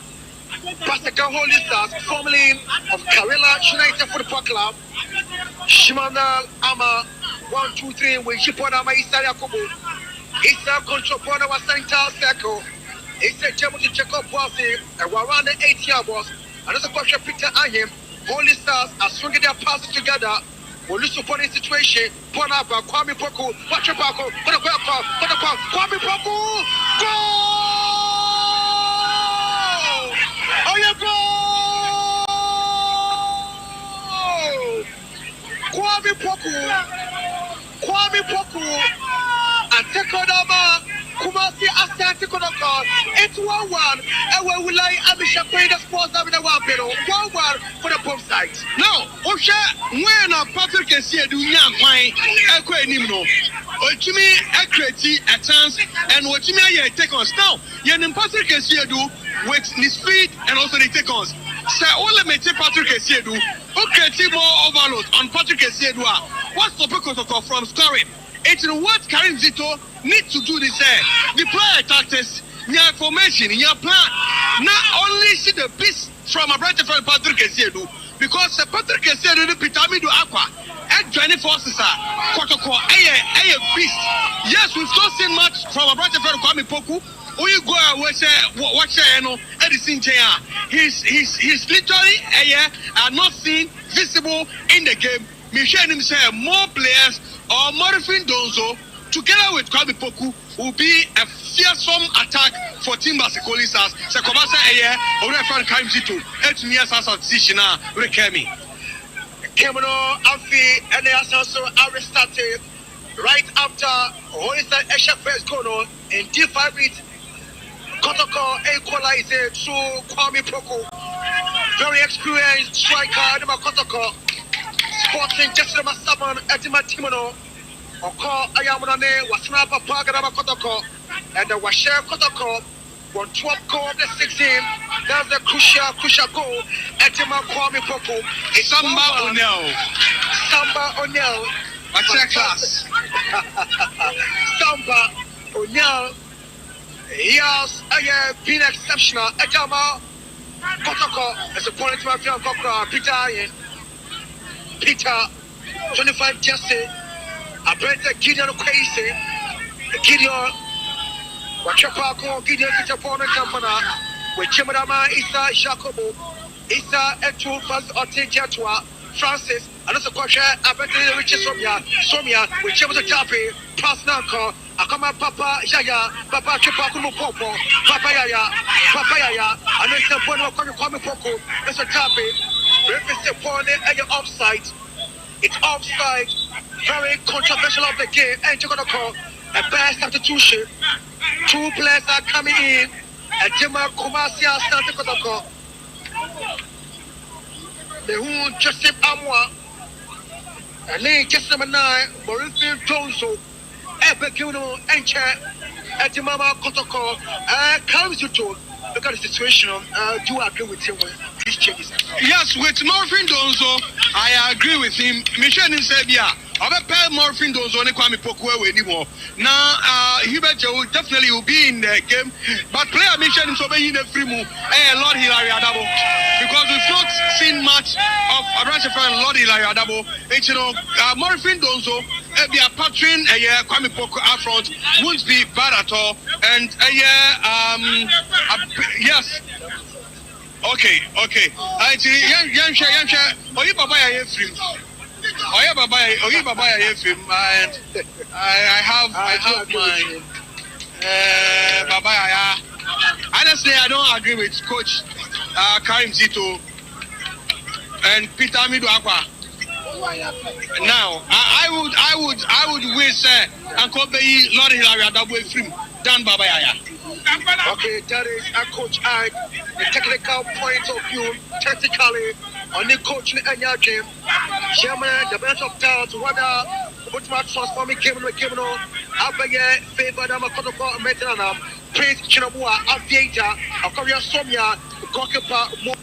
Basaka Holy Stars, formerly of Karela United Football Club. Shimana Ama 1, 2, 3 with Shipona Isa Yakubu. Isa control Pona was center circle. Isa Jamo to check up Bossy and we're around the 8 year boss. Another question Peter Ahim. Holy Stars are swinging their passes together. We'll lose upon the situation. Ponaba, Kwame Poku, watch your back, Kwame Poku, goal! Oh, yeah, goal! Kwame Poku, and Tekodama, Kumasi Asante Kodoko, it's 1-1, and we will like Abisha Queen Sports having a 1-1 for the pump side. Now, Osha, when Patrick can see a Dunya Pine, Equa Nimno, Ochimi, Equity, a chance, and Ochimi take ons. Now, Yan Patrick can see a do with his speed and also the take ons. Sir, only may take Patrick can see a do, okay, more overload on Patrick can see a do. What's the Kotoko from scoring? It's what Karim Zito need to do this deploy tactics, your formation, your plan. Not only see the beast from a bright friend Patrick Kesiedu, because Patrick Kesiedu Pitamidu Aqua and joining forces are Kotoko a beast. Yes, we've not seen much from a bright friend Kwame Poku. We go watch Edison Chaya. He's literally not seen visible in the game. Michel himself more players or Morifin Donzo together with Kwame Poku will be a fearsome attack for Team Basakoli Stars. Sekobasa Orefan Kaimzito, 8 years as a decision, Rekemi. Kemono, Afi, and they also restarted right after Hoisa Esha first goal in D5 beat. Kotoko equalized to Kwame Poku. Very experienced striker, Edema Kotoko. Sporting just number 7, Edema Timono. Oko Ayamunane was not a Pagadama Kotoko. And the Washer Kotoko won 12 goal of the 16. That's the crucial goal. Edema Kwame Poku. Samba O'Neill. What's that class? Samba O'Neill. He has been exceptional. Edema Kotoko is a point to my friend Peter Ian. Peter, 25 Jesse, I bet Gideon Quasi, Gideon, Wachapako, Gideon Kitapona Campana, with Chimadama, Isa Jacobo, Isa Etu Faz Ote Jatua, Francis, and also Kosha, I bet the riches Somia, with Chimato Tapi, Pasnako, Akama Papa Yaya, Papa Chipakumu Popo, Papa Yaya, and then the point of Kwame Poku, Mr. Tapi. Referee upon it offside. It's offside. Very controversial of the game. And you're gonna call a bad substitution. 2 players are coming in. And Jema Kumasia started to call. The who Joseph Amwa. And then just number 9, Mauricio Donzo. Ebekino Enche at the Mama Kotoko comes to look at the situation. Do you agree with him with these changes? Yes, with Morphin Donzo, I agree with him. Michelle Nsebia, I'll pay Morphin Donzo and Kwame Pokwe anymore. Now, Hubert will definitely will be in the game, but player Michelle Nsobe in the free move, Lord Hilary Adabo, because we've not seen much of a branch of Lord Hilary Adabo. It's, you know, Morphin Donzo, be a patron, Kwame Poko up front, won't be bad at all, and yes. Okay. Actually, Oyi Baba ya film. Oyi Baba ya film, and I have my Baba ya. Honestly, I don't agree with Coach Karim Zito and Peter Midu Akwa. Now, I would wish Uncle Bayi Lord Hilary Adabo film than Baba Yaya. Okay, that is a coach I the technical point of view, tactically on the coaching and your game. Chairman, the best of talents, whether which match transforming game no, Abaye, favor them a Kotoko Metanam, Prince Chinabua, Aviator, Akoria Somia, Goalkeeper.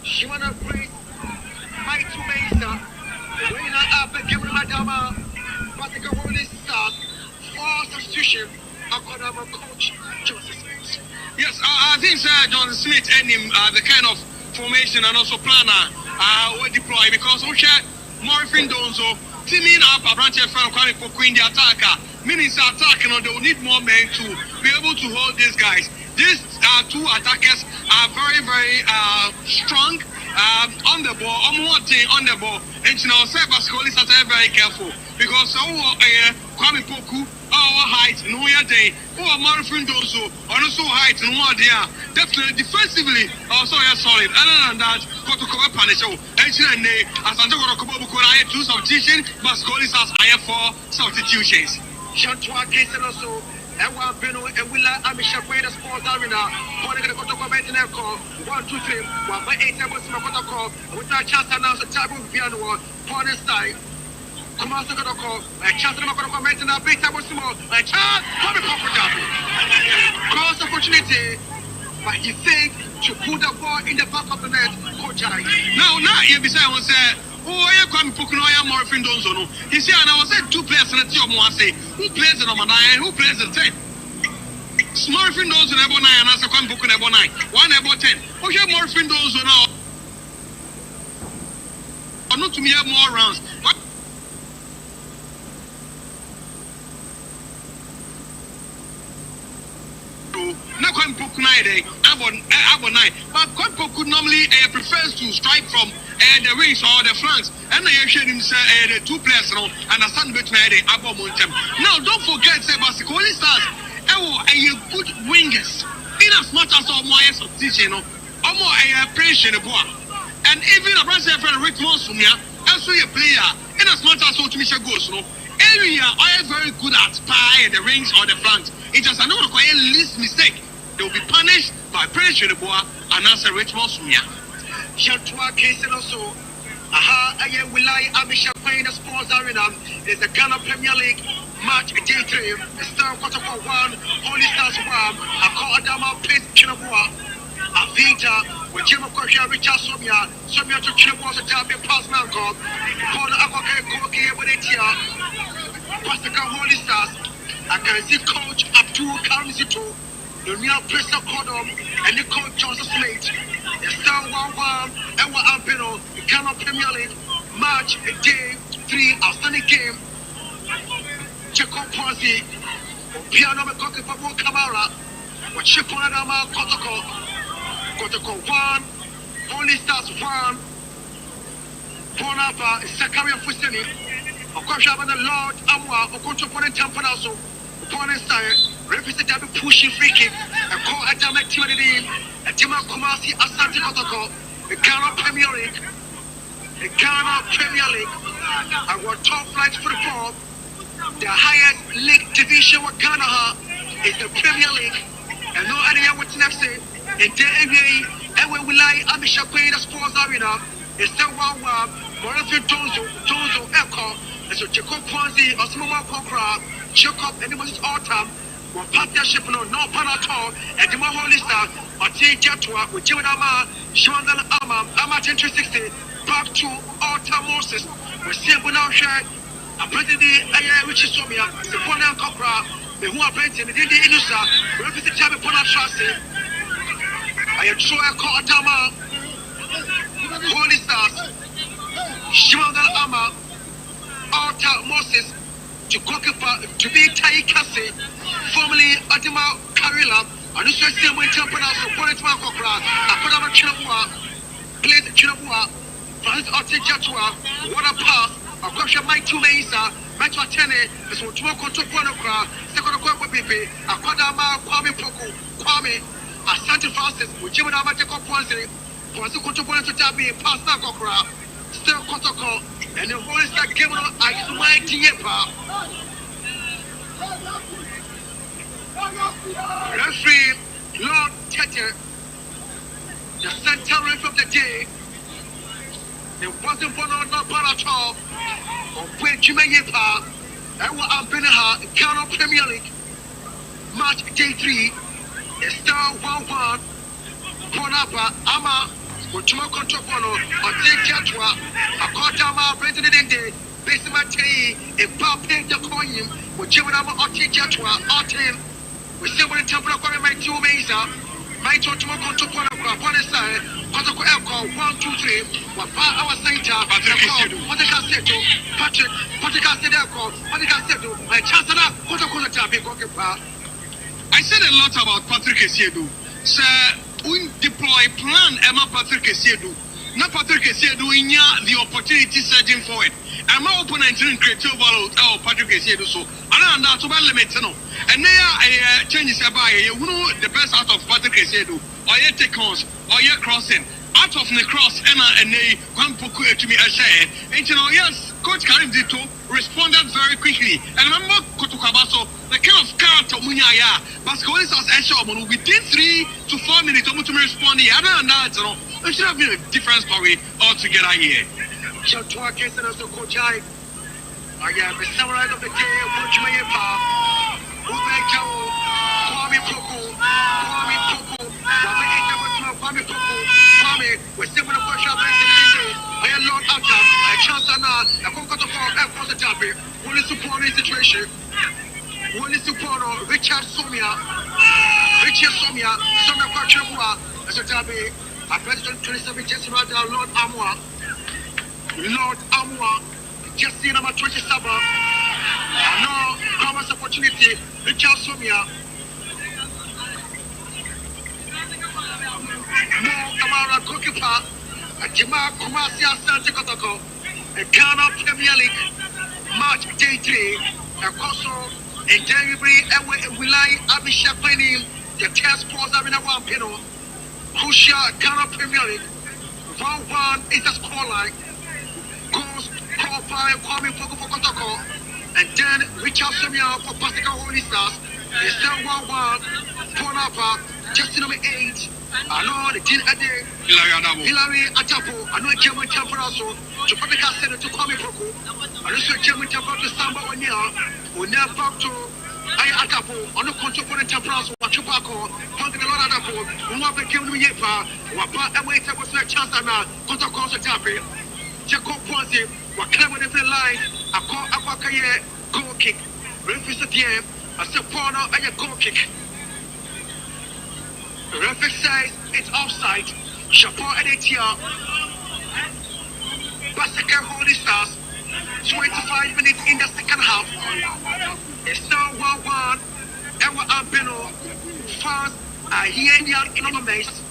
Shimana Priest, my two Mesa, when I up and give Madama, Basaka Holy Stars, for substitution, Akonama coach Joseph Smith. Yes, I think John Smith and him the kind of formation and also planner will deploy because we share Morphin Donzo teaming up a branch of Kwame Poko in the attacker. Meaning attacking, they will need more men to be able to hold these guys. These two attackers are very, very strong on the ball, on the ball. And you know, Basakoli are very careful because Kwame Poku, our height, no day, or Morphin Donzo, also height, no idea. Definitely defensively, also solid. Other than that, KOTOKO Panisho, and as I two substitution, Basakoli are for substitutions. Chantua Jason also, and one Beno and Willa Amisha Breda Sports Arena, Ponic the Kotoko Metaneko, 1, 2, 3, 1 by 8 was Makotoko, with that chance announced a type of piano, Pony style. Kumasa Kotoko, a chance of Makotoko Metana, big time was small, a chance, Tommy Comfortable. Cross opportunity, but he failed to put the ball in the back of the net, Coach. Now, you beside was yeah, come Pukuno, I am Morphin Donzono. He said, and I was saying 2 players in the team. I say, who plays the number 9, who plays the 10? Morphin Donzo, Ebo 9, and I said, come Pukuno, Ebo 9, 1 Ebo 10. Okay, Morphin Donzo now. Or not to me, have more rounds. Not quite book 9, Abo 9. But quite book normally prefers to strike from the wings or the flanks. And I showed him the 2 players now and a stand between Abo Montem. Now, don't forget, BASAKE only stars a good wingers. In as much as all my teaching, or more a pressure. And even a brother friend Richmond Sumia, also a player, in as much as what Misha goes, no. Area are very good at spy the rings or the flanks. It just another require least mistake. They will be punished by pressure the boy and answer Richmond Sumia. Shantua case and also I will lie Amisha playing the sports arena is the Ghana Premier League match day 3. The Star KOTOKO 1, Holy Stars 1, Akko Adama plays Chinabua, Avita with Jim Okoshia Richard Somia to Chinabua to Derby pass Nanko, Paul Akoke Koki Ebenetia, BASAKE Holy Stars. I can see Coach Abdul Karimzito, the real Prince Kodom, and the Coach Johnson Slate. The Star 1-1, and what Ampino, the Ghana Premier League match day 3, outstanding game. Checo Ponzi, Piano Mekoki Pabu Kamara, what Chiponadama KOTOKO 1, Holy Stars 1, Bonapa, Sakaria Fuseni, Okosha the Lord Amwa, Okotoponen Tampanaso, opponent style, representative pushing free kick, and call Adama Timothy, and Tima Kumasi Asante KOTOKO, the Ghana Premier League, our top flight football. The highest league division with Ghana is the Premier League. And no idea what's next. In the NBA, and when we lie, Amisha playing the sports arena, it's still 1-1. Morphin Donzo, Echo, and so Jacob Ponzi, Osmoma Kokra, Jacob, and it was autumn. One partnership, no Panato, and the Holy Star, or T. Jatua, with Jimadama, Shwandan Ama 10-60, back to autumn Moses, with Simple now share. A president, which is Somia, the Pona Copra, the who are painting the Inusa, represent Tabby Pona Chassis. I am sure I call Adama, Holy Stars, Shimangal Ama, Alta Moses, to Kokipa, to be Tai Kase, formerly Adama Karila, and this was still when Tampana, so Ponetma Copra, Akodama Chinabua, played Chinabua, Francis Oti Jatua, what a pass. Akosha my 2 Mesa, Metro Tene, as well to Kotoponokra, second of Bibi, Akodama, Kwame Poko, Kwame, Asante Francis, with Jimadama Jacob Ponzi, Ponzi Kotopon to Tabi, Pasta Kokra, still KOTOKO, and the Holy Star game on I mighty Yepa. Referee Lord Tete, the center ref of the day. It wasn't for no part at all. When Jimayepa, and what I've been Ghana Premier League match day 3, a Star 1-1, Bonapa, Ama, with Juma Contropono, or Take Jatua, a Kotama, President Day, Basimate, a Pape the Coin, with Jimanama or Take Jatua, Artin, with Simon Temple of my 2 Mesa, my Juma Contropono, Bonasai. KOTOKO Elko 1, 2, 3. What our center? Patrick Elko. My chancellor. KOTOKO I said a lot about Patrick Essiedu. Sir, we deploy plan Emma Patrick Essiedu. Not Patrick Essiedu in the opportunity surging forward. I'm not opponent in creative value Patrick Essiedu. So I don't know to my limit. And there changes about you know the best out of Patrick Essiedu. Or your take-ons, or your crossing. Out of the cross, and they one poku to me as say. And you know, yes, Coach Karimzito responded very quickly. And remember, KOTOKO, the kind of character Munyaya, BASAKE only says Esho, within 3 to 4 minutes, I'm to respond. I don't know that, you know, it should have been a different story altogether here. Shantua case and also Coach I am the samurai of the day, Coach Mayepa, Kwame Poko, Kwame, we're still going to push up. I am Lord Atam, a KOTOKO was a tappy. One is support the situation. One is support Richard Somia. Somia Kwachua as a tappy. At President 27 Jesse Lord Amwa. Jesse number 27. No commerce opportunity. Richard Somia. No Amara goalkeeper. Jima Kumasi Asante KOTOKO. Ghana Premier League match day 3. And also in January, and we like Abishapini, the test sports having a 1 penal. Crucial Ghana Premier League. 1-1 is the scoreline. Goals called by Kwame Pogo for KOTOKO. And then Richard Somia for BASAKE Holy Stars. It's still 1-1. Ponapa, just number 8. I know the team at the Hilary Atapo. I know German temper also. To put the gas to Kwame Pogo. I know German temper to Samba one year. We never back to Atapo. I know control for the temper also. Chupako. Punting a lot of Atapo. We want to kill me yepa. Wapa and wait for a chance and KOTOKO Tapi. Jacob Ponzi. What clever different line. I call Abakaye goal kick. Referee at the end. I said Porno and a goal kick. The referee says it's offside. Chapeau Edetia. BASAKE Holy Stars. 25 minutes in the second half. It's now 1-1. Ewa Ambino. Fans are here in the economics.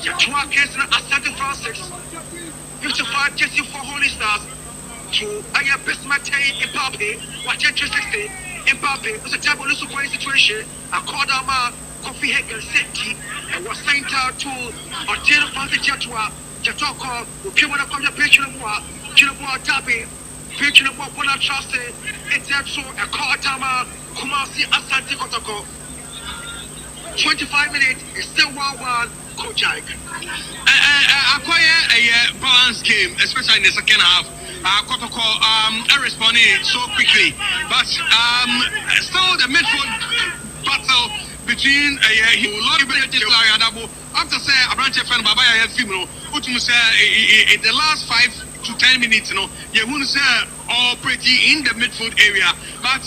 Yatua Kesna Asante Francis. 55 Jesse for Holy Stars. To Aya Bismate Mbappe. Watch 360. Mbappe was a terrible situation. I called out Kofi Hegel Senti and was sent out to Otero Francis Jatua. Jatoko, who came on a conversation of war. Chinaboa Tabi. Picture of what I trust it's also a Kotama Kumasi Asante KOTOKO. 25 minutes is still 1-1. Coach Ike. Acquire a balanced game, especially in the second half. KOTOKO responded so quickly, but still the midfield battle between after say a branch of Babaya Fimno, in the last 5 to 10 minutes, you know, you wouldn't say all pretty in the midfield area, but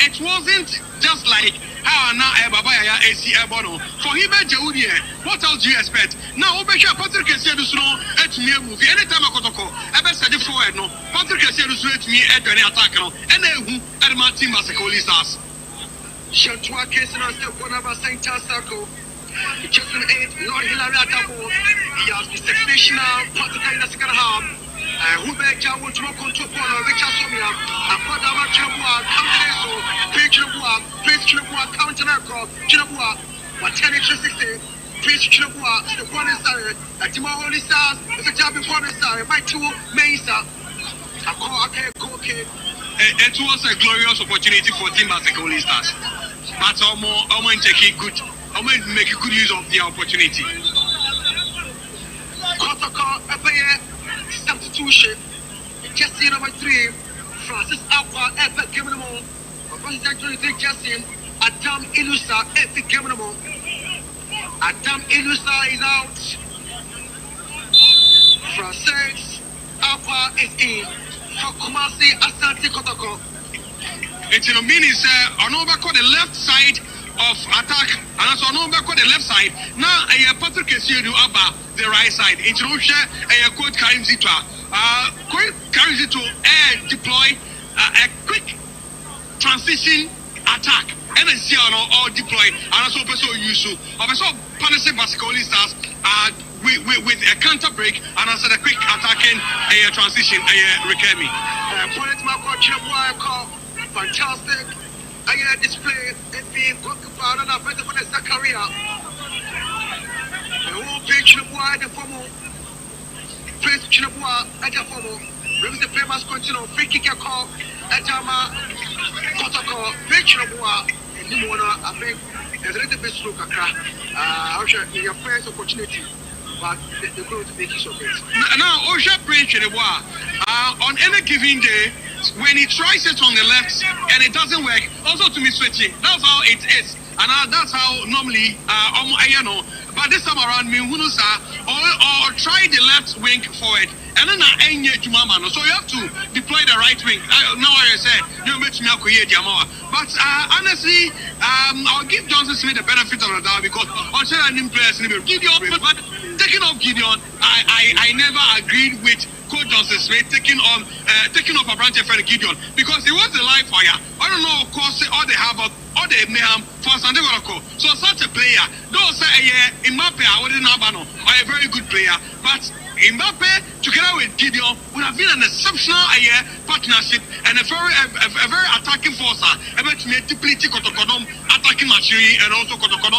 it wasn't just like how now Babaya AC Ebono. For him, what else do you expect? Now, Obeka Patrick said to snow at me a movie anytime I KOTOKO. I said it forward, no. Patrick said to me at any attack, and then who at my team BASAKE Holy Stars. Shantua Kesana step 1 of St. Circle. Just an 8, Lord Hilary Atabo. He has been sensational, particularly in the second half. Who bet Jawo to control Richard Somia, and Padama Chinabua, Counter Prince Chinabua, Counter Chinabua, what 10 60, Prince Chinabua, the one side, at Timo Holy Stars, the job in one side, my 2 Mesa. I call okay. It was a glorious opportunity for Team BASAKE Holy Stars. But almost make good use of the opportunity. KOTOKO substitution. Jesse number 3. Francis Alpha Epic Geminamo. President 23 Jesse. Adam Ilusa Epic Geminamo. Adam Ilusa is out. Francis Alpha is in. For Kumasi Asante KOTOKO. It's in a minute, on over the left side of attack, and also on over the left side. Now, Patrick Kessidu Abba, the right side. It's no share a quote Karim Zitwa. Karim Zitwa deploy a quick transition attack. And then see or deploy, and also use also punishing BASAKE Holy Stars with a counter break and also the quick attacking a transition Rekemi. Point Marco Chinaboa call fantastic. I display if he got to power and better for the career. The whole page Chinaboa the formal Prince Chinaboa at the formal. Remember the famous continue free kick call at Jama KOTOKO page Chinaboa and Nimona. I think there's a little bit slow I'm sure in your first opportunity. But they're going to make use of it. Now, Osha Prince on any given day, when he tries it on the left and it doesn't work, also to me switching. That's how it is. And that's how normally, but this time around, or try the left wing forward. And then so you have to deploy the right wing. Now I say but honestly, I'll give Johnson Smith the benefit of the doubt because on certain players but taking off Gideon, I never agreed with Coach Johnson Smith taking off a branch of Gideon because he was a live fire. I don't know, of course, all they have all the mayhem for Santiago. So such a player, those say Mbappe, I wouldn't have a very good player, but Mbappe together with Gideon would have been an exceptional partnership and a very attacking force. About to make KOTOKO attacking machinery and also KOTOKO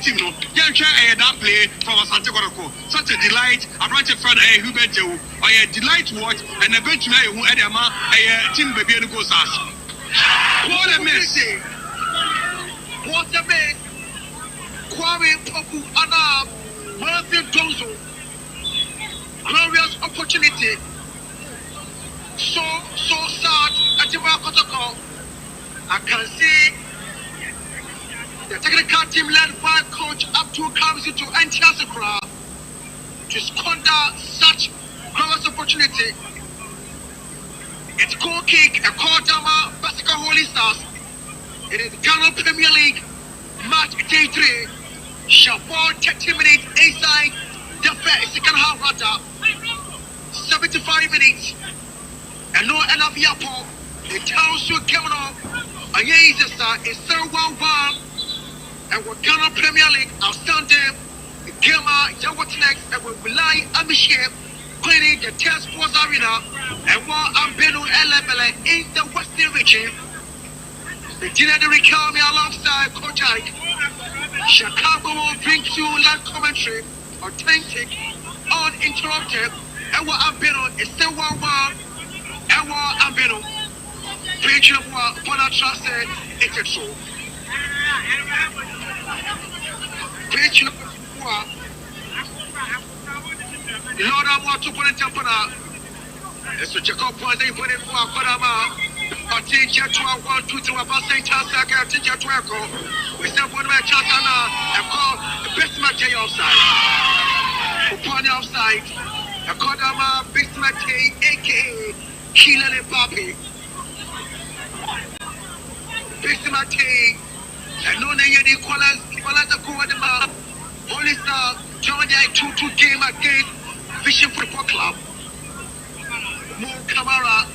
team. That play from Santiago. Such a delight. A branch of friend Hubert Jew or a delight to watch and eventually who had a team baby and goes us. What a mess! What a mess! Kwame Poku Anna Martin Donzo. Glorious opportunity. So sad at the KOTOKO. I can see the technical team led by Coach Abdul comes into Antiasakra to squander such glorious opportunity. It's goal kick, a Kodama BASAKE Holy Stars. It is Ghana Premier League match day 3. Shabbat 30 minutes inside the second half rather. 75 minutes. And no enough yapo. The town should come on. And yes, it's 1-1. And we're Ghana Premier League outstanding. The gamer, what's next? And we'll rely on the ship playing the Test Sports Arena. And while I'm Benu Elebele in the Western region, the Dinner Kami alongside Coach Ike. Chicago will bring you live commentary, authentic, uninterrupted. And what I'm Benu is still 1-1. And what I'm Benu. Page of what Bonatra said, it's a true. Page of what Lord, I want to put it up on a. So Jacob was a put it for a Kodama. I think you to 1, 2, 3, about St. Charles, I think you to echo. We said one of my Chasana and call the best match outside. Upon the outside, a Kodama, best match, aka Kylian Mbappe. Best match, and no name the equalize the go at the map. Holy Star, join the 2-2 game against Vision Football Club. More Camara,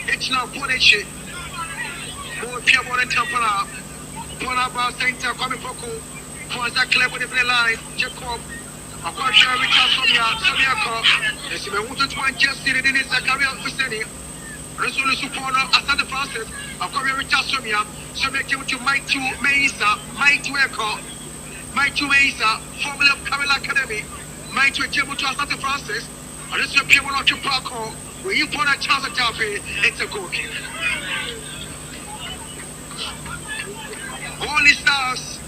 it's now Boneche. More Piabon and Tampana. Bonaba Center, Kwame Poku, Kwanza Club with the line, Jacob. A quarter of Somiako, as you wanted to want just in his career of Seni. Resolution Pono, Asante Francis, a career with Tasomia, so make him to my 2 Mesa, my 2 Echo, my 2 Mesa, Formula of Camilla Academy. My to a table to Asante Francis, and this is a people on your park home where you put a chance at Taffy, it's a goal kick. Holy Stars,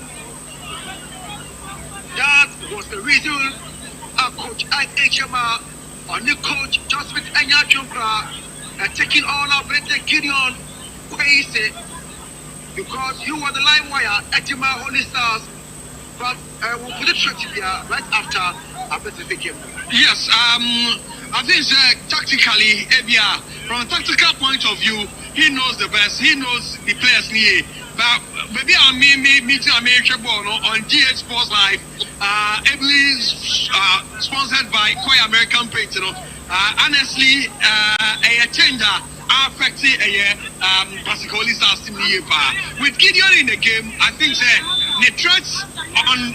that was the reason our coach at HMR, our new coach, Joseph Enyachunkra, and taking all our Brenda Gideon crazy because you were the line wire at HMR Holy Stars, but we'll put it straight here right after. Yes, I think tactically, from a tactical point of view, he knows the best. He knows the players near. But maybe I meeting American ball on GH Sports Live, heavily sponsored by Koi American Paint. Honestly, a changer affecting BASAKE Holy Stars team here. With Gideon in the game, I think the threats on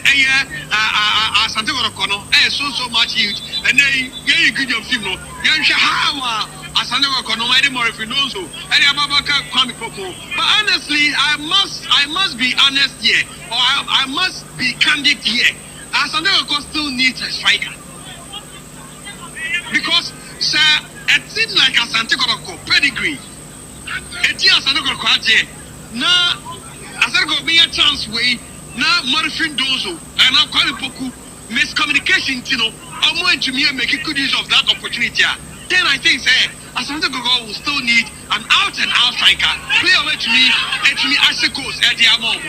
Santiago Kono so much huge, and then you good your film. You how Santiago Kono might more if you know so. And Ababaka Kwame Poku. But honestly, I must be honest here, or I must be candid here. Santiago Kono still needs a striker because sir, it seems like a Santiago pedigree. It is Santiago Kono. Now, Santiago be a chance way. Now, Marfin Dozo and now Kwame Poku miscommunication, I'm going to make good use of that opportunity. Then I think, Asante Gogo will still need an out-and-out striker. Play away to me, as bicycles at the amount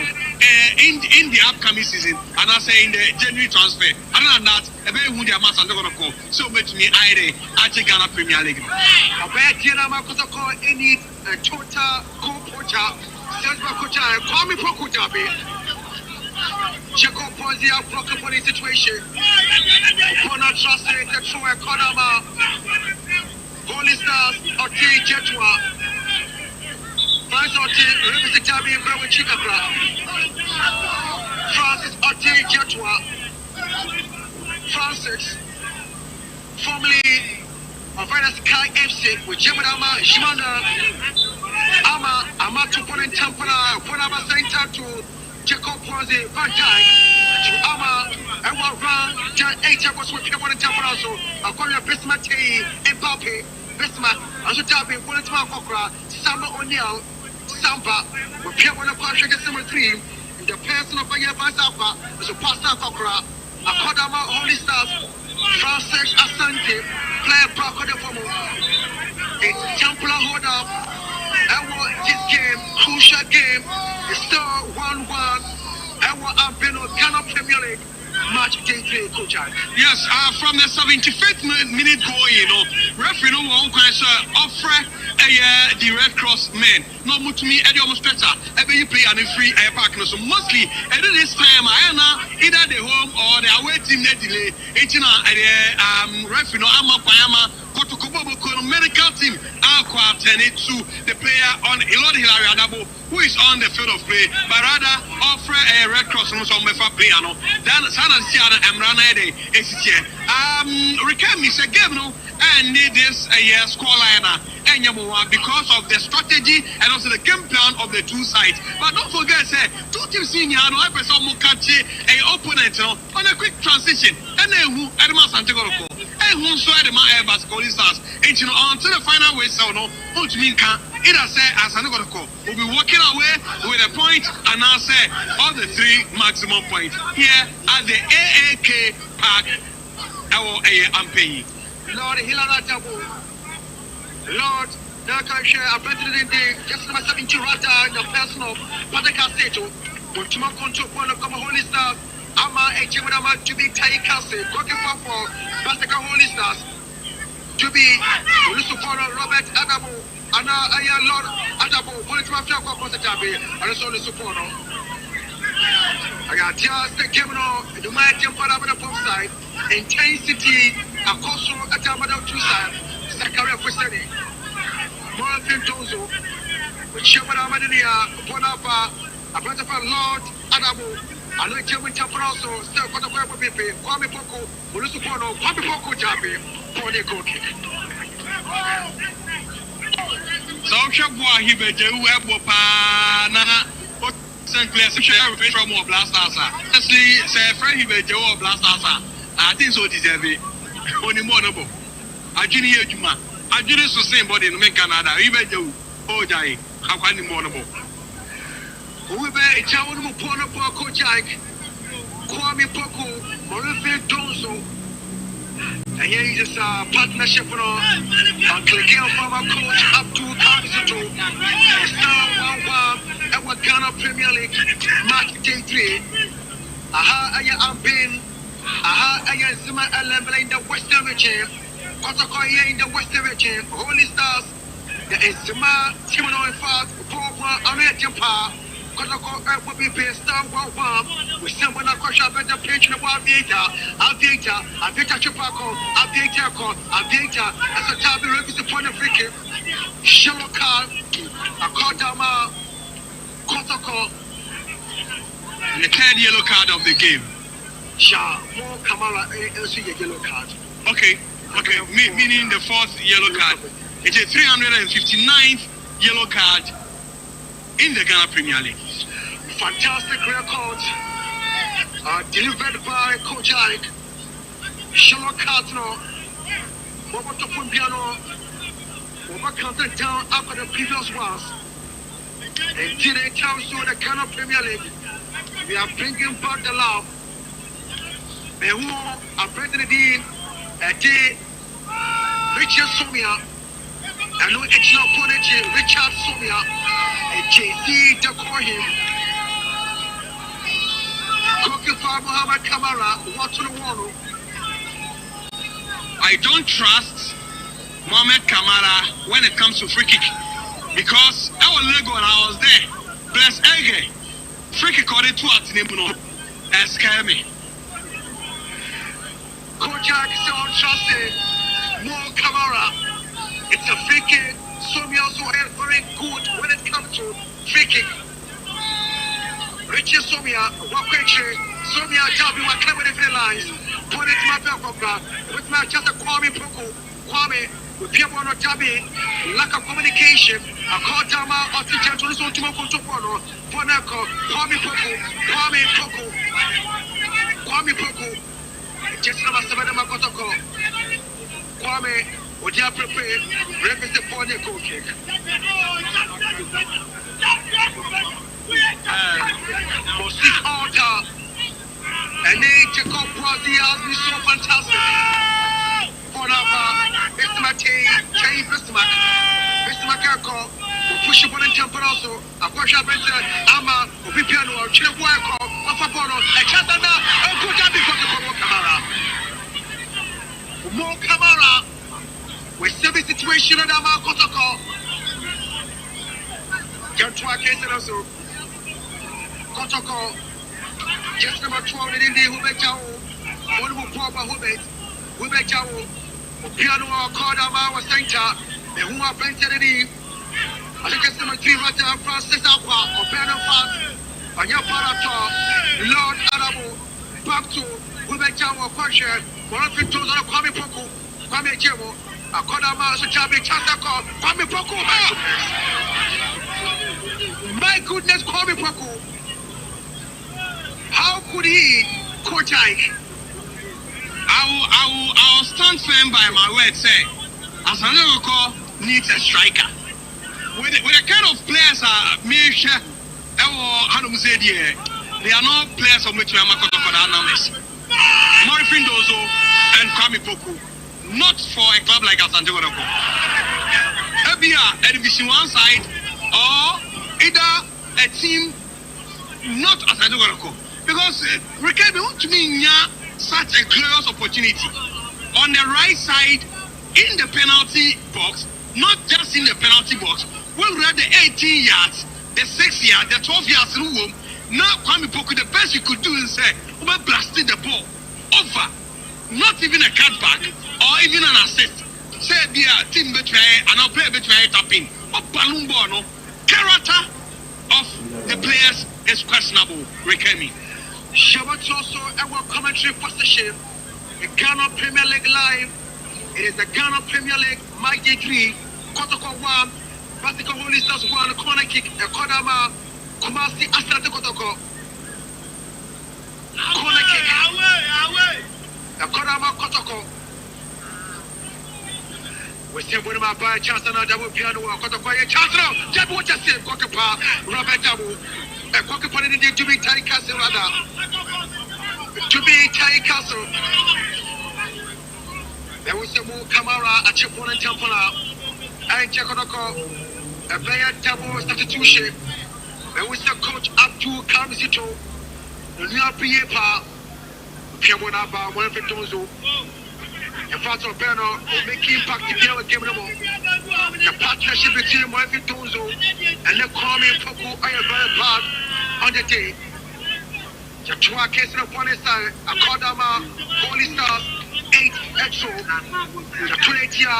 in the upcoming season, and I say in the January transfer. Other than that, a very good amount of KOTOKO. So much me I take Ghana Premier League. A bad Tiana KOTOKO any total goal poacher, Sesma Kota, Kwame Prokutabe. Check up on the broken body situation. Upon a translate the true economy. Holy Stars, Ote Jetua. Francis Ote, represent Tabi and Brown Chicapra. Francis Ote Jetua. Francis, formerly of Sky FC with Jemadama Shimanda. Ama 2 point Tampana, Ponama Center to Jacob Ponzi, Van Dijk, to Ama, and one round, John 8 was with Kevin and Tampanazo, Aquaria Bisma Tay, Mbappe, Bisma, Azutabi, Walletma Kokra, Samba O'Neill, Samba, with Pierre on the contract at number 3, in the person of Baya Basapa, as a Pasta Kokra, Akodama Holy Stars, Francis Asante, player Brock of the Fomo, a Templar hold up. This game, crucial game, is still 1-1. I've been on Ghana Premier League match day 3, Coach. Yes, from the 75th minute goal, referee no one can offer the Red Cross men. No more to me, Eddie almost better. Every you play and free air park. So mostly, at this time, I know either the home or the away team that delay. It's referee no Ama KOTOKO medical team are coordinated to the player on Elod Hilary Adabo, who is on the field of play, but rather offer a Red Cross on Mefa Piano. Then Sana Siana Emrana de ACT. Recam is a game, no, and need this a year score liner and Yamuwa because of the strategy and also the game plan of the two sides. But don't forget, say, two teams in here, no, I person will catch a opponent on a quick transition, and then who Edma Santegoro. And who saw the man Airbus Holy Stars, and until the final whistle, no, what mean can it has said as an Ogoko will be walking away with a point and now say all the 3 maximum points here at the AAK Park. Our Ampey. Lord Hilana Tabu. Lord, now can share a better than the just number 70 Rata in the person of Pataka Seto. With Tuma Control one of Holy Stars. Ama a Chimadama to be Taikase, working for BASAKE Holy Stars. To be Lusufano Robert Adabo, Anna Aya Lord Adabo, Politima Flako Positabe, and also Lusufano. I got just the Kemino, the Mighty Parabana pop side, intensity, a coastal at Amado 2 side, Zakaria Pusani, Morafin Tozo, with Chimadamania, Ponapa, a brother for Lord Adabo. I know German Tapraso, still got a web of Bibi, Kwame Poko, Ulusupono, Kwame Poko Jabi, Pony Cookie. So, Shabwa, he be the Webopana, what St. Clair, share from more blasters. Honestly, say, friend, he be the blasters. I think so, deserve it. Only more noble. I didn't hear you, man. I didn't so same body in Canada, even though, oh, die, how can you more noble? We be a town of Pono Poko Jack, Kwame Poko, Morifil Donzo. And here is a partnership on clicking on former coach Abdul Kansuto. Star 1-1 at Ghana Premier League match day 3. Aha, Aya Ampin. Aha, Aya Zima Alembla in the Western region. KOTOKO in the Western region. Holy Stars. There is Zima, Timon in Fast, Pogba, American Power. KOTOKO will be based on 1-1 with someone across a better pitch in the wild data. Avita Chupako, Avita, as a tabby reviews the point of free Shallow card, a Kodama, KOTOKO. The 3rd yellow card of the game. Sha, more Kamala, also a yellow card. Okay, meaning the 4th yellow card. It's a 359th yellow card in the Ghana Premier League. Fantastic record delivered by Coach Ike. Shallow Cardno, Bobo Topumpiano, Bobo counted down after the previous ones. And today tells you the Ghana Premier League, we are bringing back the love. And who are bringing it in a day, Richard Somia, and no extra opponent, Richard Somia. JC to call him Muhammad Kamara, what's on the wall? I don't trust Mohamed Kamara when it comes to free kick because I was Lego and I was there. Plus, Ege, free kick on the 2 at Nebuno, scare me. Coach is untrusted. More Kamara. It's a free kick. Somi also very good when it comes to free kick. Richie Somia, Wakweche, Somia Jabi, what came with the lines. Put it to my back with my just a Kwame Poko, Kwame, with people on Jabi, lack of communication. A call Tama or teacher to listen to Mokotopono, Ponako, Kwame Poko, Kwame Poko, Kwame Poko, just number 7 Makotoko, Kwame, would you prepare, represent for the goal kick? Mosik Alta and then Jacob Brazil has been so fantastic. For now, Mr. Matei, Jay Bismarck, Mr. Macako, who push upon the temple also. A Pasha Benson, Ama, Pipiano, Chinabuako, Afabono, and Chatana, and Kotabi Kamara. More Kamara with service situation at Ama Kotoko. John Twain also. Kotoko, just number 12 in the Hubetao, one more proper Hubetao, Piano Cordama was center, and who are painted in. I think it's number 3 right there, Francis Aqua, or Piano Fast, and your Parato, Lord Arabo, back to Hubetao, Fashion, one of the tools on a Kwame Poko, Kwame Jemo, a Kodama, Sachabi, Chasako, Kwame Poko, my goodness, Kwame Poko. How could he, Coach Ike? I will stand firm by my word, say, as an Asanoko needs a striker. With the kind of players Misha, they are not players of which we are Makoto for the numbers. Morifin Dozo and Kwame Poku, not for a club like Asanoko. Maybe a Division 1 side or either a team not Asanoko. Because Rikabi want to mean such a glorious opportunity on the right side in the penalty box, not just in the penalty box. We read the 18 yards, the 6 yards, the 12 yards room. Now Kwame Poku, the best you could do is say, we blasted the ball over, not even a cutback or even an assist. Say the team betray and I'll play betray tapping. But balloon ball, no character of the players is questionable. Rikemi. Shabbat also our commentary position. The Ghana Premier League live. It is the Ghana Premier League Mighty 3, Kotoko 1, BASAKE Holy Stars 1, corner kick, a Kodama, Kumasi Asante Kotoko. Corner kick. A Kodama Kotoko. We say one of my by chance and double piano, Kotoko, a chance now. Jabu what you say, Kokopa, Robert Dabu. A Kokopa in the Jimmy Tai Castle, rather. To be Tai Castle. There was a move Kamara at Chipon and Tampana. And Jakodoko, a very double substitution. There was a coach Abdul Kamzito, the new Piepa, Piamonaba, one of the Dozo. In front of Bernard, will make impact in the game. The partnership between Moefi Dozo and the Kwame Poko are very bad on the day. The two cases upon his side, a Kodama, Holy Stars, 8 EXO, the 20-year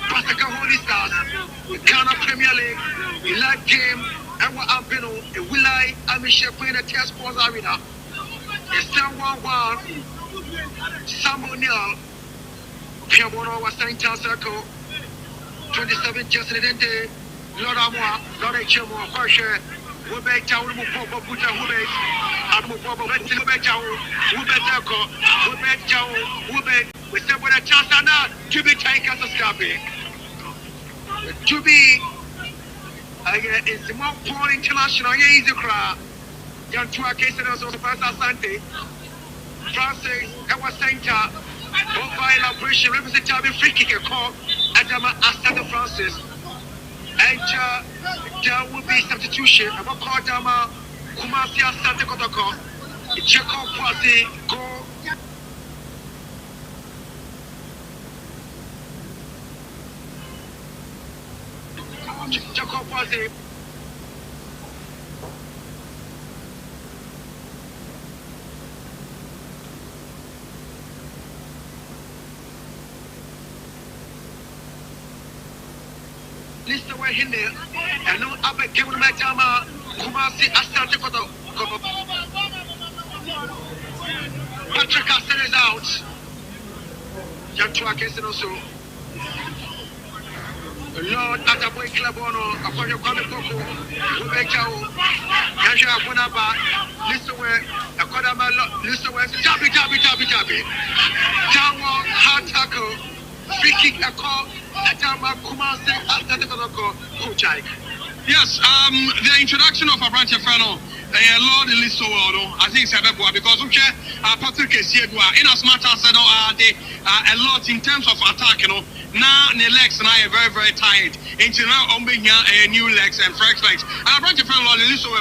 BASAKE Holy Stars, the Ghana Premier League, the live game, and what Ampino, the Willai, Amisha playing the Test Sports Arena. It's 10-1-1, Sam O'Neill, Piamono was saying Circle, 27 just in the day, Lord Amwa, Lord Chemo, Horsher, Wube Town, Mupo, Buta, Wube, Amupo, Wube Town, Wube Circle, Wube Town, Wube, we said with a chance to be taken as a scrappy. To be, it's more poor international, easy crowd. Young two cases also first Asante, Francis, our center. Mobile operation representative free kick a call Adama Asante Francis. And there will be substitution. I'm going to call Adama Kumasi Asante Kotoko. Jacob Kwasi go. Jacob Kwasi. Lista wa hinde eno abe kemu na chama Kumasi Asante Koto. Patrick Hassan is out. Jantua Kesin also. Lord Ataboy Klabono, Apoyo Kwame Koko, Ubekao, Yanja Aponaba, Listewe, Akodama, Listewe, Tabi. Tawa, hard tackle, free kick, a call, Atama Kumasi Asante Koto, Kuchai. Yes, the introduction of Abranche Fano, Lord Listo, I think it's a because Patrick Esiedwa, in as much as a lot in terms of attack, now the legs and I are very, very tired. Into now on being new legs and fresh legs. And Abranche Fano, Lord Listo,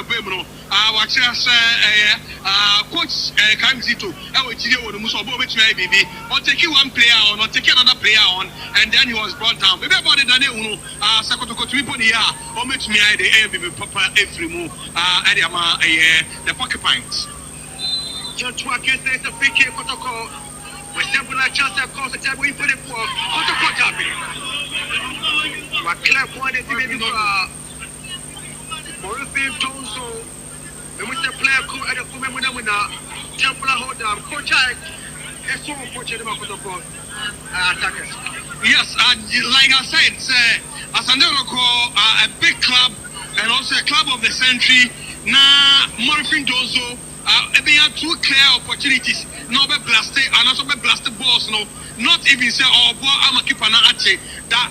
coach Kamzito, or take one player on, or take another player on, and then he was brought down. Maybe about it, Sakotoko to be or make me the Papa every move, the pocket pints. John Twakin says the free kick, Kotoko. We simple a chance of course, the time we put it for Kotoko Tabi. But Claire pointed to me before Morrison Tonso. We must play a coup at the Fumina, Temple hold down, Coach I, and so unfortunate about the attackers. Yes, like I said, Asandoroko, a big club and also a club of the century. Now, Morrison Dozo, they have two clear opportunities. No, be blasted, and also be blasted balls, no. Not even say, oh, boy, I'm a keeper now, that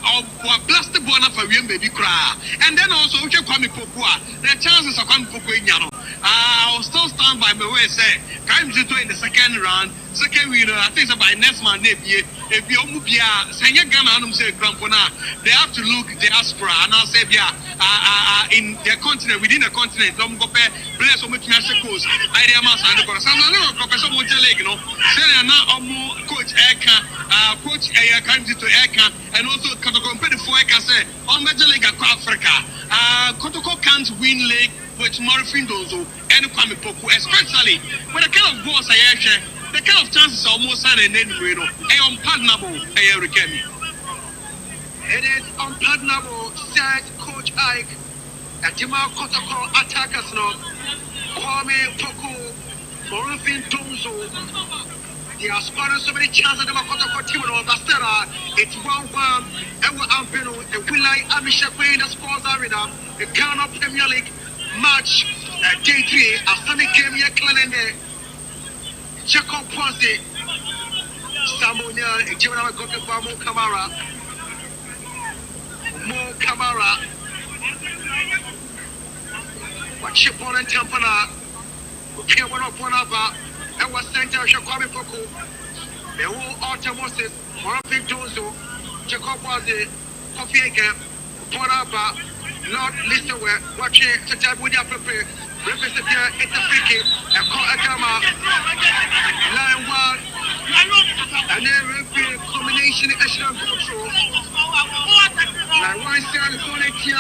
or blasted ball for you, baby cry. And then also, we can call me Pokua. The chances of coming Pokua in Yano. I'll still stand by my way, say, Kamzito in the second round, second winner, I think by next month, if you Mubia, Sanya Ghana, say, Grampona, they have to look diaspora, and I'll say, in their continent, within the continent, don't go pay, bless or make Mexico's, I am a son of Professor Montelego, say, now, Coach Eka, Coach Kamzito Eka, and also compare for Eka, say, on Major League Africa, Kotoko can't win league with Morrison Dozo and Kwame Poku, especially when the kind of balls I share, the kind of chances are almost unpardonable, It is unpardonable, said Coach Ike. Jamal Kotoko attackers no Kwame Poku, Morrison Dozo. They are scoring so many chances of the Kotoko team on Bastera. It's 1-1. Ewa Ampeno, the Willai Amisha Queen, the Sports Arena, the Ghana Premier League match, day 3. Asani came here, Clanende, Jacob Ponce, Samuel, Jimena Gokepa, Mo Kamara, what Chipon and Tampana, who came one up one other. And was center Shakwame Poku, the whole Automosis, Morphin Dozo, Jacob Wazi, Coffee Again, Ponaba, Lord Listerware, watching Satabudia Pepe, representative Etafiki, and Call Agama, Line 1, and then referee combination extra control. Line 1 stand volunteer,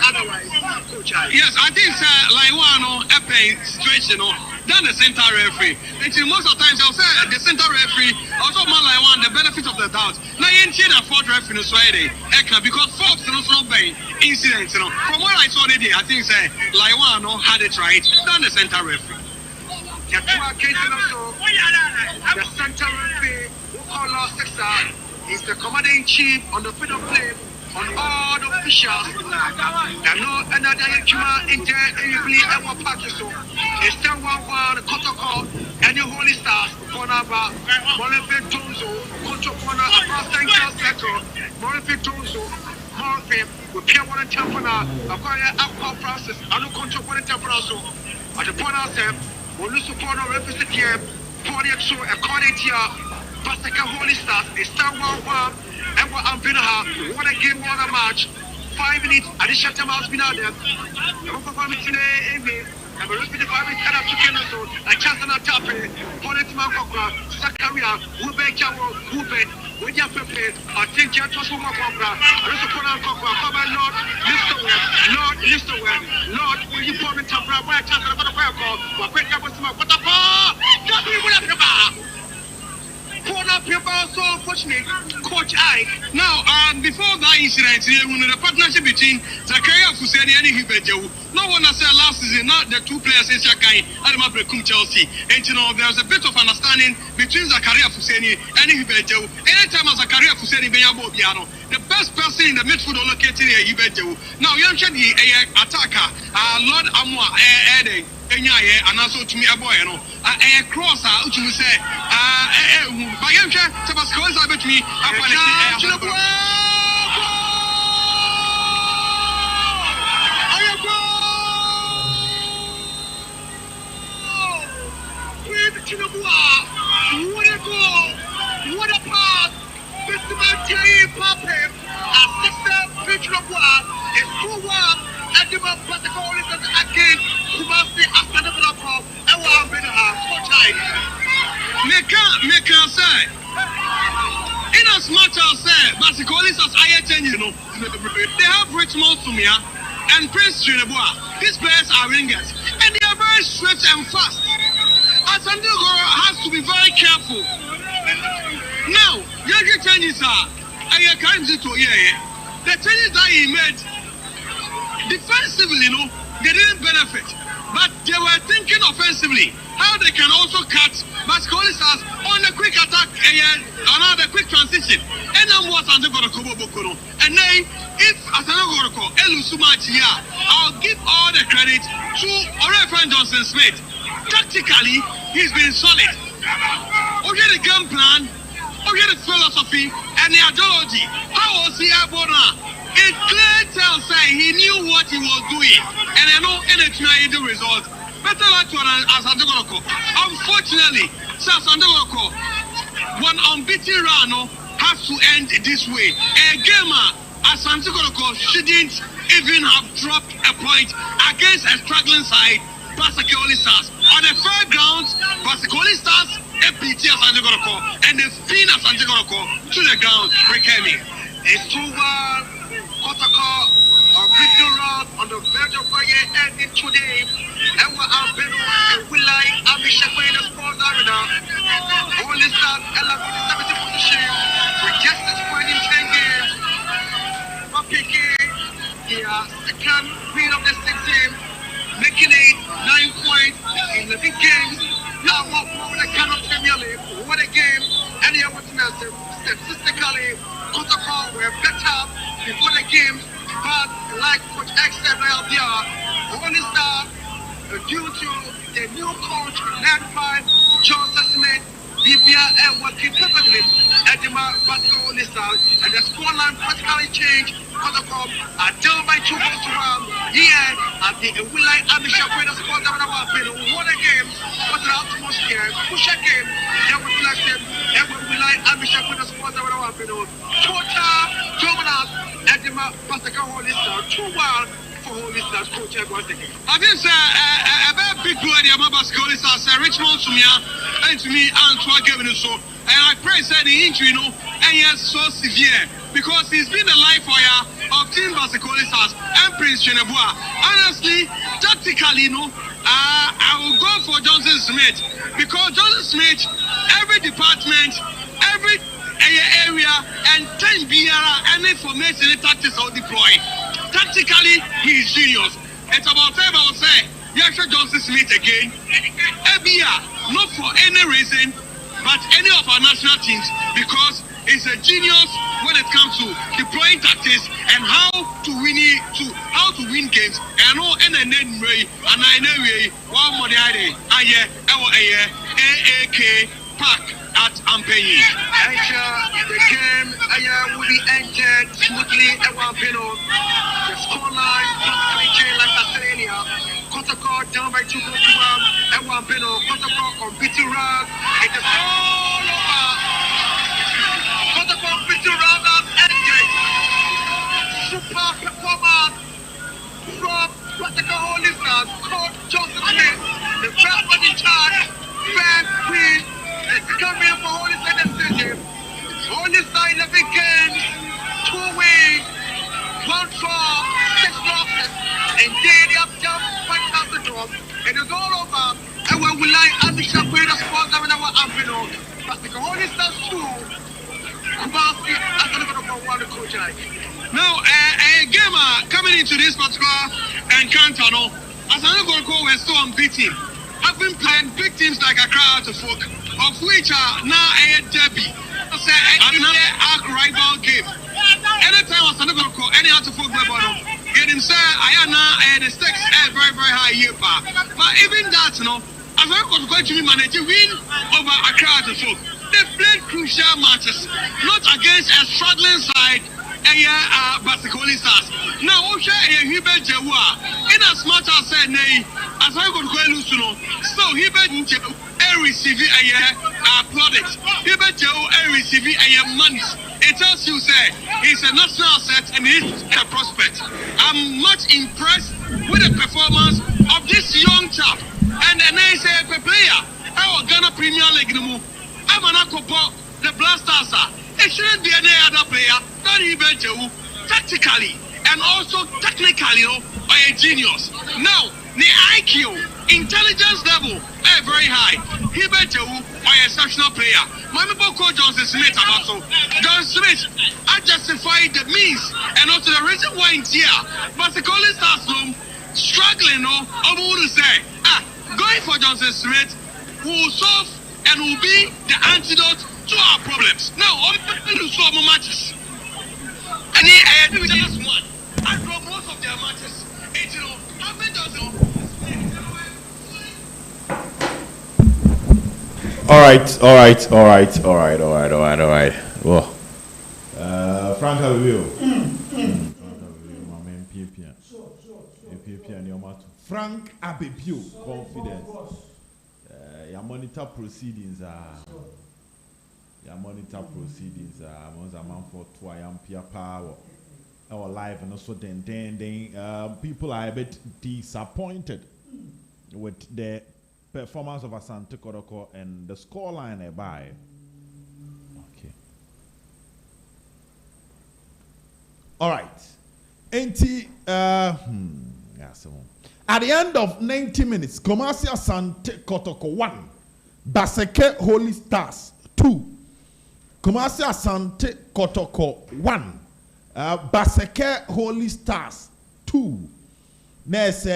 otherwise, Coach. Yes, I think like one epic situation. Then the center referee. Until most of the times I'll say the center referee also man like one the benefit of the doubt. Now you ain't seen a fourth referee no Friday. Because fourth no by incident, From what I saw today, I think say like one had it right. Then the center referee. The center referee who call last sixer is the commander in chief on the field of play. On all the officials, there no another Juma in there, every ever package. It's still 1-1, Kotoko, and the Holy Stars, Bonaba, Morrison Tonzo, Kotokona, Central Sector, Morrison Tonzo, Morrison, with Pierre One and Tampana, acquire Aqua Francis, and no control one and Tampanaso. At the point of them, we'll lose upon our representative, Podiaxo, according to BASAKE Holy Stars, it's still 1-1. And what I'm going to have, what a game, what a match. 5 minutes, additional time has been out there. And we repeat the five minutes and took in so a chance and a tap. Policeman Cockra, Sakaria, Ube Jawo, Ube, when you prepare, I think you're just one Cockra. I just put on Cockra, come on, Lord, listen well. Lord, will you pour me to Bra, where I chance and a fire call, what great was my what the bar? Just be with the bar. Corner paper, so unfortunate, Coach I. Now, before that incident, the partnership between Zakaria Fuseni and Hibejo, no one has said last season, not the two players in Shakai and Maprekum Chelsea. And you know, there's a bit of understanding between Zakaria Fuseni and Hibejo. Anytime Zakaria Fuseni Benyabo Biano, the best person in the midfield located here, Hibejo. Now, you have the attacker, Lord Amwa, Ede. And also to me a boy, a cross out to say, by young chap, Tabasco is about me. What a goal! What a pass! Mr. Mathieu Pape, assistant picture of one is 2-1. And the man put the goal in again. Kumasi after the block. I want to be so tight. Make us say, in as much as say, Basikolis as I you know, they have Richmond Sumia and Prince Chinabua. These players are wingers and they are very swift and fast. Asandigo has to be very careful. Now, younger changes are, I can't do to the changes that he made. Defensively, they didn't benefit, but they were thinking offensively how they can also cut Bascolistas on a quick attack and another quick transition. And then what Sanjogoroko Bokono. And then if Asanogoroko Elusumachia, I'll give all the credit to Orefen Johnson Smith. Tactically, he's been solid. Okay, the game plan, okay, the philosophy, and the ideology. How was he able to? It clear tells say he knew what he was doing, and I know NHI the result. Better like to Asantogoroko. Unfortunately, Asantogoroko, one unbeaten run has to end this way. A gamer Asantogoroko shouldn't even have dropped a point against a struggling side, BASAKE Stars. On a fair ground, BASAKE Stars APT Asantogoroko, and they spin Asantogoroko to the ground. Rekemi. It's 2-1. KOTOKO victory round on the verge of fire ending today. And what I've been on, we like Amisha in the sports arena. Only start 11th position with just a point in 10 games. Mapiki, second win of the 6th game, making it 9 points in 11 games. Now, what more the kind of Premier League? What a game! And you're watching us statistically. KOTOKO were better before the game, but like Coach X said earlier, only star due to the new coach led by Johnson Smith, Libya and working perfectly at the BASAKE only star, and the scoreline practically changed. KOTOKO are down by 2 goals to 1. Here at the Willai Amisha Queen Sports Arena, what a game! What an atmosphere! Push a game! That was like them. And when Willai Amisha Queen Sports Arena, total dominance at the BASAKE only star. 2-1 for Holy Stars. Coach once again. I think a very big word here about BASAKE Stars. Richmond Sumia and to me Antoine Gavin so. And I pray that the injury, and yes, so severe. Because he's been the life wire of Team BASAKE Stars and Prince Chinabua. Honestly, tactically, I will go for Johnson Smith. Because Johnson Smith, every department, every area, and 10 BARA, any formation, any tactics will deploy. Tactically, he is genius. It's about time I will say, Yasha Johnson Smith again. ABA, not for any reason, but any of our national teams, because it's a genius when it comes to deploying tactics and how to win games. And no NNN way, and I know way, one more day, AAK Park at Ampenyi. The game will be ended smoothly at Wampino. The scoreline practically changed like I said earlier. KOTOKO down by 2 goals to 1 at Wampino. KOTOKO on beating run. It is all over. KOTOKO beating run has ended. Super performance from BASAKE Holy Stars, Coach Joseph Smith, the first one in charge, Fan Queen, is coming for Holy Side Stadium. Holy Side 11 games, 2 wins, 1 draw, 6 losses, and they have done 1,000 draws. It is all over. And we will like Abisha Queen of Sports and our Ampino. But the Holy Stars 2, Kumasi, as a little bit of coach. Now, a gamer coming into this particular encounter, no, as an Okotoko, we're still unbeaten. Having played big teams like Accra to Folk, of which are now a derby. Say, a rival game. Anytime I stand up, any other folk, get him say, I am now the stakes are very, very high here. But even that, you know, as I was going to manage to win over Accra to Folk, they played crucial matches, not against a struggling side. BASAKE Stars. Now, Osha and Hubert Jawa, in as much as said, nay, as I could go lose, so Hubert receive a product. Hubert Jawa receive a money. It tells you, say, he's a national asset and he's a prospect. I'm much impressed with the performance of this young chap. And then they say, a player, our Ghana Premier League, I'm an Akopo, the Blasters. It shouldn't be any other player than Hubert Jawu, tactically and also technically, by a genius. Now, the IQ, intelligence level, very high. Hubert Jawu, an exceptional player. My coach Johnson Smith also. John Smith, I justified the means and also the reason why in here. BASAKE Stars struggling, I'm going to say, going for Johnson Smith will solve and will be the antidote to our problems. Now, I'm going to solve more matches. And I do just one. I draw most of their matches. It's, I've been just, All right. Well, Frank, how are you? Frank Abepio, confidence. Your monitor proceedings are. Once a month for 2 Ampere power. Our live and also then people are a bit disappointed with the performance of Asante KOTOKO and the scoreline nearby. Okay. All right. At the end of 90 minutes, Kumasi Asante KOTOKO 1, BASAKE Holy Stars 2. Kumasi Asante KOTOKO 1, BASAKE Holy Stars 2. Next,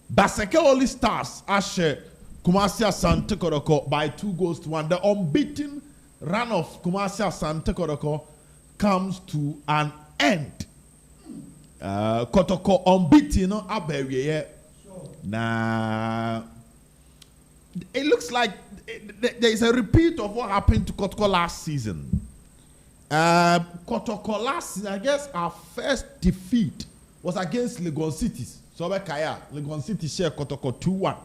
BASAKE Holy Stars Ashe Kumasi Asante KOTOKO by 2-1. The unbeaten run of Kumasi Asante KOTOKO comes to an end. KOTOKO unbeaten, Aberie. Nah, it looks like there is a repeat of what happened to KOTOKO last season. KOTOKO last season, I guess our first defeat was against Legon Cities. So Legon City share KOTOKO 2-1.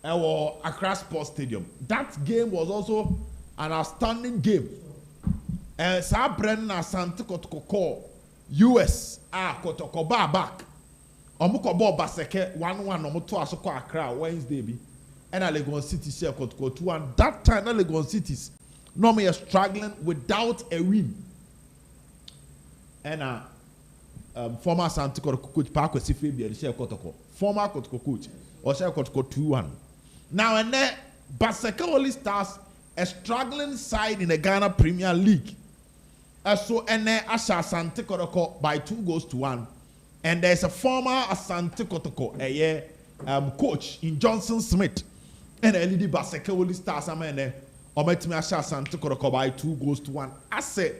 Or Accra Sports Stadium. That game was also an outstanding game. Sa Brennan Asante KOTOKO US KOTOKO back. Omuko ball BASAKE 1-1 omuto asoko Accra Wednesday bi. And Legon City share KOTOKO 2-1. That time Legon Cities normally are struggling without a win. And former Asante KOTOKO coach Parko Sife share KOTOKO. Former KOTOKO coach or share KOTOKO 2-1. Now and then BASAKE Holy Stars a struggling side in the Ghana Premier League. So and then Asha Asante KOTOKO by 2-1. And there's a former Asante KOTOKO coach in Johnson Smith. And a lady BASAKE Holy Stars amene ometimi Asha Asante KOTOKO by 2-1. I said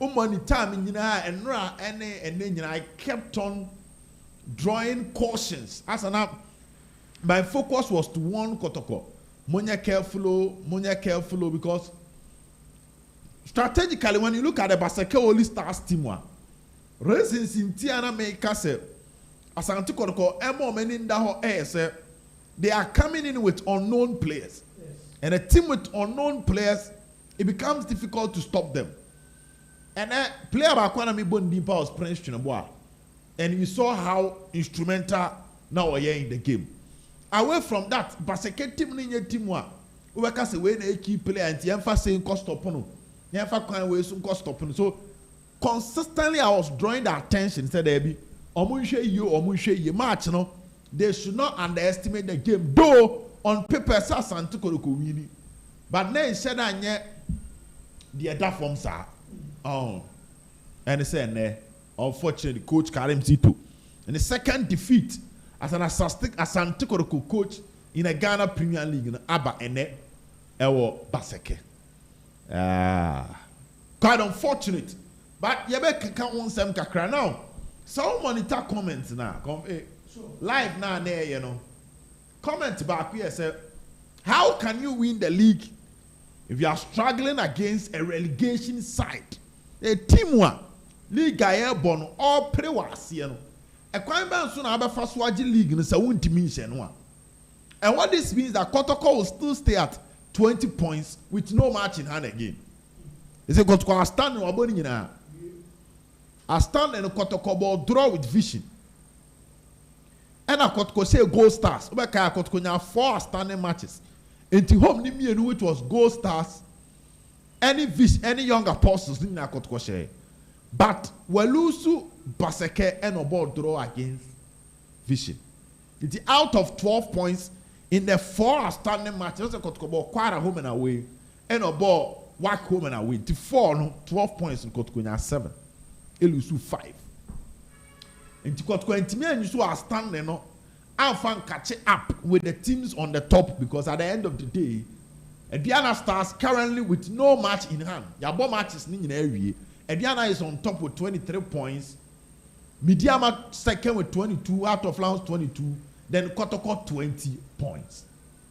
money time in and I kept on drawing cautions. As an my focus was to warn KOTOKO. Monya careful because strategically when you look at the BASAKE Holy Stars team reasons in Tiana make say Asante KOTOKO they are coming in with unknown players. Yes. And a team with unknown players, it becomes difficult to stop them. And player by Kwanami Bondimpa was Prince Chinabwa. and you saw how instrumental now we are in the game. Away from that, BASAKE team ni team wa. We can say we na key player and yemfa saying cost stop no. Yemfa kwan we so cost stop no. So consistently I was drawing the attention said there be omunhwe you match no. They should not underestimate the game. Though on paper Asante Kotoko win. But then said anye the other forms are and they said unfortunately coach Karim Zito. And the second defeat as an Asante Kotoko coach in a Ghana Premier League, Aba Ene Ewo BASAKE. Quite unfortunate. But you can't want some kakra now. Some monitor comments now. Live now there, you know. Comment back here say, how can you win the league if you are struggling against a relegation side? A team one league guy born all play was you know. A crime ban soon have a first league in the won't mention one. And what this means that KOTOKO will still stay at 20 points with no match in hand again. Is it KOTOKO stand in Waboni now? I stand in a KOTOKO ball draw with vision. And I KOTOKO say gold stars. Obeka KOTOKO now 4 standing matches. Until home ni which was gold stars. Any vision, any young apostles ni na KOTOKO share. But Walusu BASAKE and a ball draw against vision. It's out of 12 points in the 4 outstanding matches. KOTOKO ball quite a home and away. And a ball whack home and away. The 4 no 12 points in KOTOKO now 7. Elusu 5. And KOTOKO and Timmy and you are standing no. I found catch up with the teams on the top because at the end of the day, Diana Stars currently with no match in hand. Yabo matches in area. Diana is on top with 23 points. Midiama second with 22, out of rounds 22. Then KOTOKO 20 points.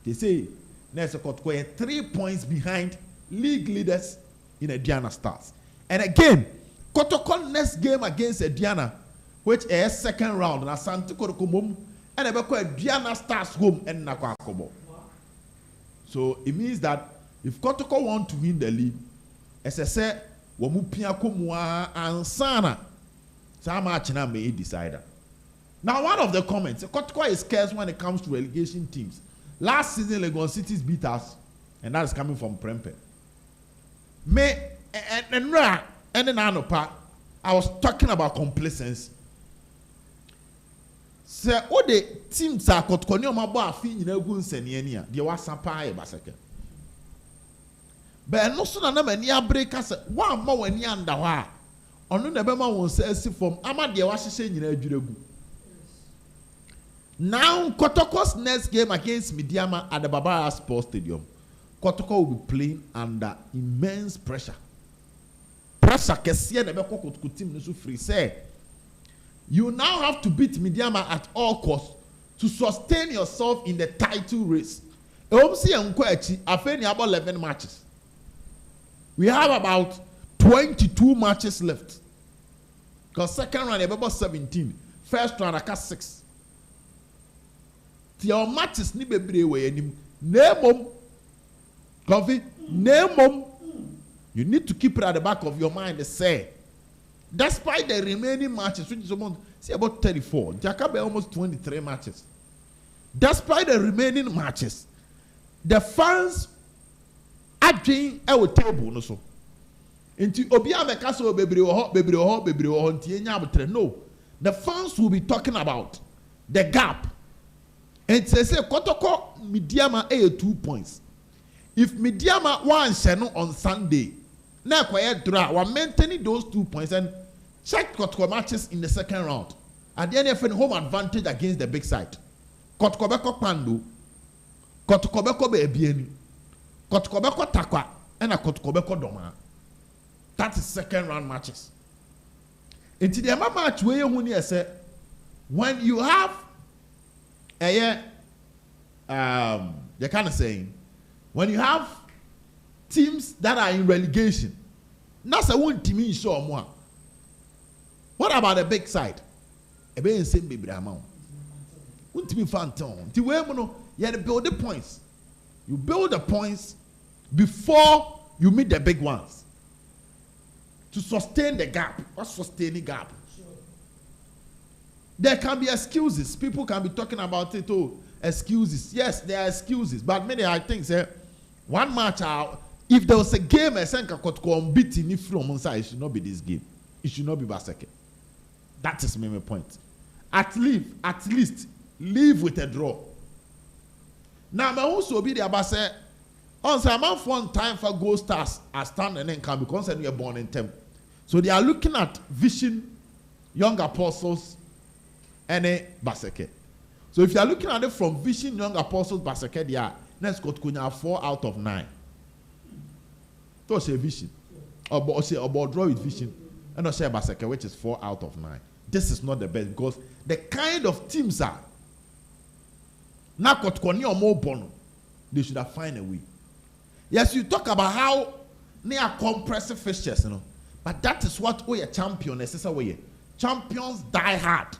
They say next KOTOKO 3 points behind league leaders in Diana Stars. And again, KOTOKO next game against Diana, which is second round, and Asante Kotoko mom, and Diana Stars home and Nakwakobo. So it means that if KOTOKO want to win the league, as I said, Wamupia Kumwa and Sana, Samachina may decide. Now, one of the comments, KOTOKO is scarce when it comes to relegation teams. Last season, Legon Cities beat us, and that is coming from Prempeh. And then I was talking about complacency. So, all the teams are KOTOKO ni omo ba afi nyina gu nsani ani a de wasapa e BASAKE. But no so na mani abreka se wa ma wani anda ho a ono na be ma won se asi form ama de wahyehe nyina adwiregu. Now KOTOKO's next game against Midiama at the Babara Sports Stadium, KOTOKO will be playing under immense pressure. Pressure kesiye na be KOTOKO team no so free say you now have to beat Midiama at all costs to sustain yourself in the title race. About 11 matches. We have about 22 matches left. Because second round, about 17. First round, I cast 6. Your matches ni bebre we enim. Name coffee. Name. You need to keep it at the back of your mind. Say. Despite the remaining matches, which is about 34, Jakabe almost 23 matches. Despite the remaining matches, the fans are doing our table. No, so. No, the fans will be talking about the gap. And they say, KOTOKO Midiama 2 points. If Midiama won Sheno on Sunday, now quiet draw, we're maintaining those 2 points and check KOTOKO matches in the second round. At the end of home advantage against the big side. KOTOKO beko Pandu, KOTOKO beko Bebieni, KOTOKO beko Takwa, and a KOTOKO beko Doma. That is second round matches. Into the match where you say, when you have a you kind of saying, when you have teams that are in relegation, that's a one team in show more. What about the big side? A bit same baby amount. One team phantom. The way you have to build the points. You build the points before you meet the big ones. To sustain the gap. What's sustaining gap? There can be excuses. People can be talking about it. Oh, excuses. Yes, there are excuses. But many, I think, say, one match out. If there was a game, I think I could compete in from inside. It should not be this game. It should not be BASAKE. That is my point. At least leave with a draw. Now, my also be the Abase. On some month one time for Gold Stars are standing and can be concerned you're born in term. So they are looking at Vision, Young Apostles, and a BASAKE. So if you are looking at it from Vision, Young Apostles, BASAKE, they are next got 4 out of 9. So say Vision, or draw with Vision, and not say BASAKE, which is 4 out of 9. This is not the best because the kind of teams are now got more bono. They should have find a way. Yes, you talk about how they are compressive fixtures, you know, but that is what we are champions. Champions die hard.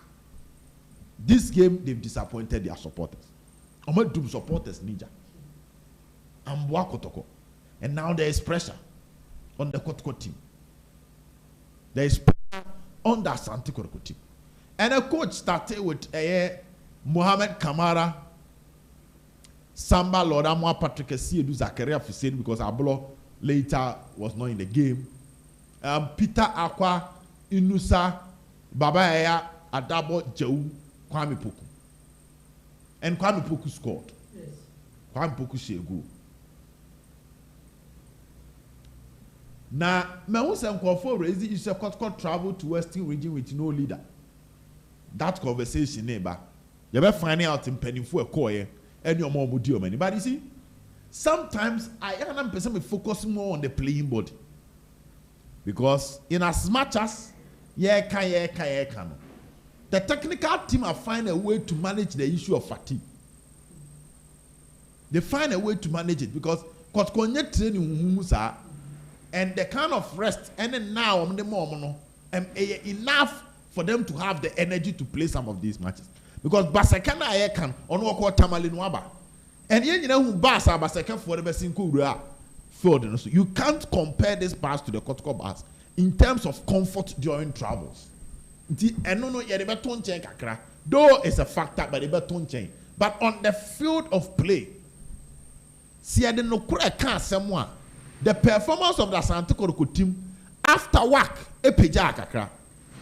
This game they've disappointed their supporters. I'm going to supporters ninja. I'm KOTOKO. And now there is pressure on the KOTOKO team. There is pressure on the Asante KOTOKO team. And a coach started with Mohamed Kamara, Samba Lodamwa, Patrick Esiedu, Zakaria Fussein, because Abolo later was not in the game. Peter Akwa, Inusa, Baba Eya, Adabo, Jehu, Kwame Poku. And Kwame Poku scored. Yes. Kwame Poku shared goal. Now, Mewusa Nkwafo raised the issue of travel to Western region with no leader. That conversation, neighbor, you better find out in penny for a coin and your mom would do many. But you see, sometimes I am focus more on the playing body. Because in as much as the technical team have find a way to manage the issue of fatigue. They find a way to manage it because training and the kind of rest and then now enough for them to have the energy to play some of these matches. Because BASAKE na can on what Tamalin Waba. And you know who Basa BASAKE for the best in Kura field. So you can't compare this bus to the KOTOKO bus in terms of comfort during travels. And no, though it's a factor, but but on the field of play, the performance of the Asante KOTOKO team after work, that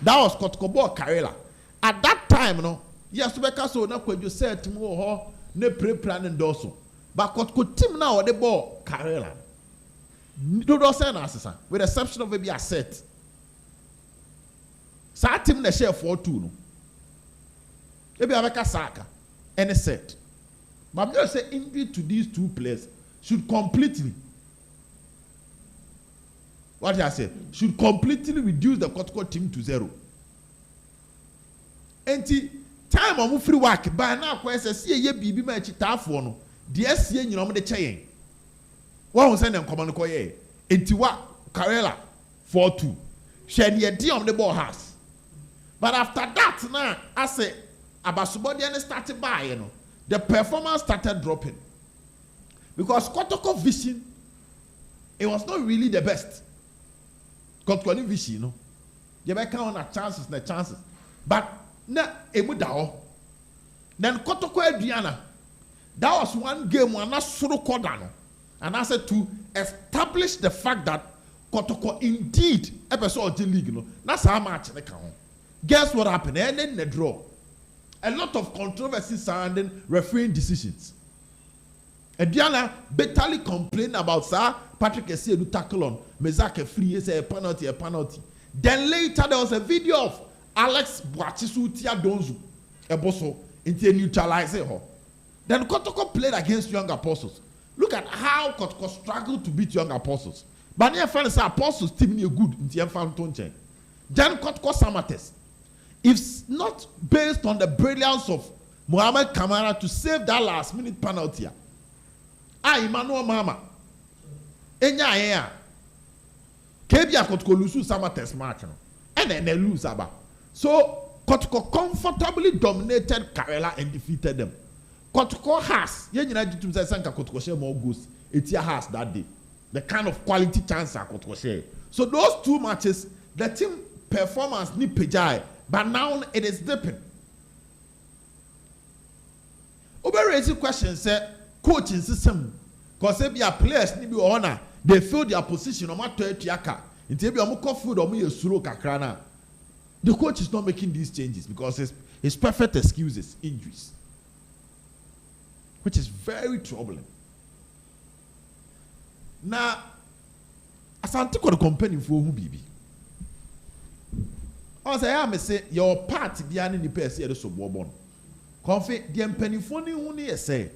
was KOTOKO Karela. At that time, no, yes, because so now you said to me, ne pre-planning doso, but KOTOKO team now the ball Karela. Do say na assistant, with the exception of maybe a set. Sa team na share 4-2 no. Maybe Abeka Saka and a set. But I'm just saying injury to these two players should completely. What I say should completely reduce the KOTOKO team to 0. And time on free work by now question see ye bibi ma chita for no de asie nyina de cheyen one send them command ko ye entiwa Karela 4-2 share ye di on the ball has but after that now I say abasubodi and started by you know the performance started dropping because KOTOKO Vision it was not really the best. KOTOKO Vision you know you may count on chances but na emudao then KOTOKO Adriana that was one game one suru kodano and I said to establish the fact that KOTOKO indeed episode the league no that's how much they count. Guess what happened? And then the draw a lot of controversy surrounding refereeing decisions. Adriana bitterly complained about Sir Patrick Esiedu tackle on Mezake free say a penalty. Then later there was a video of Alex Boachisu Tia Donzu Eboso into neutralizing her. Then KOTOKO played against Young Apostles. Look at how KOTOKO struggled to beat Young Apostles. But near friends Apostles team near good in the Tonchen. Then KOTOKO Samates. If not based on the brilliance of Mohamed Kamara to save that last minute penalty. Emmanuel Mama. Enya Kebia KOTOKO lose Samates match. And then they lose about. So KOTOKO comfortably dominated Karela and defeated them. KOTOKO has KOTOKO share more goals. Etia has that day. The kind of quality chance KOTOKO share. So those two matches, the team performance ni pejai, but now it is dipping. raise questions say coaching system because if your players need be honor they feel their position no matter aka until be omo field omo yesuro kakra na the coach is not making these changes because his perfect excuses injuries, which is very troubling. Now asante ko the company for who bibi I say I say your part bia ne ni pese e so bobo konfe de mpanifo ne hu ne say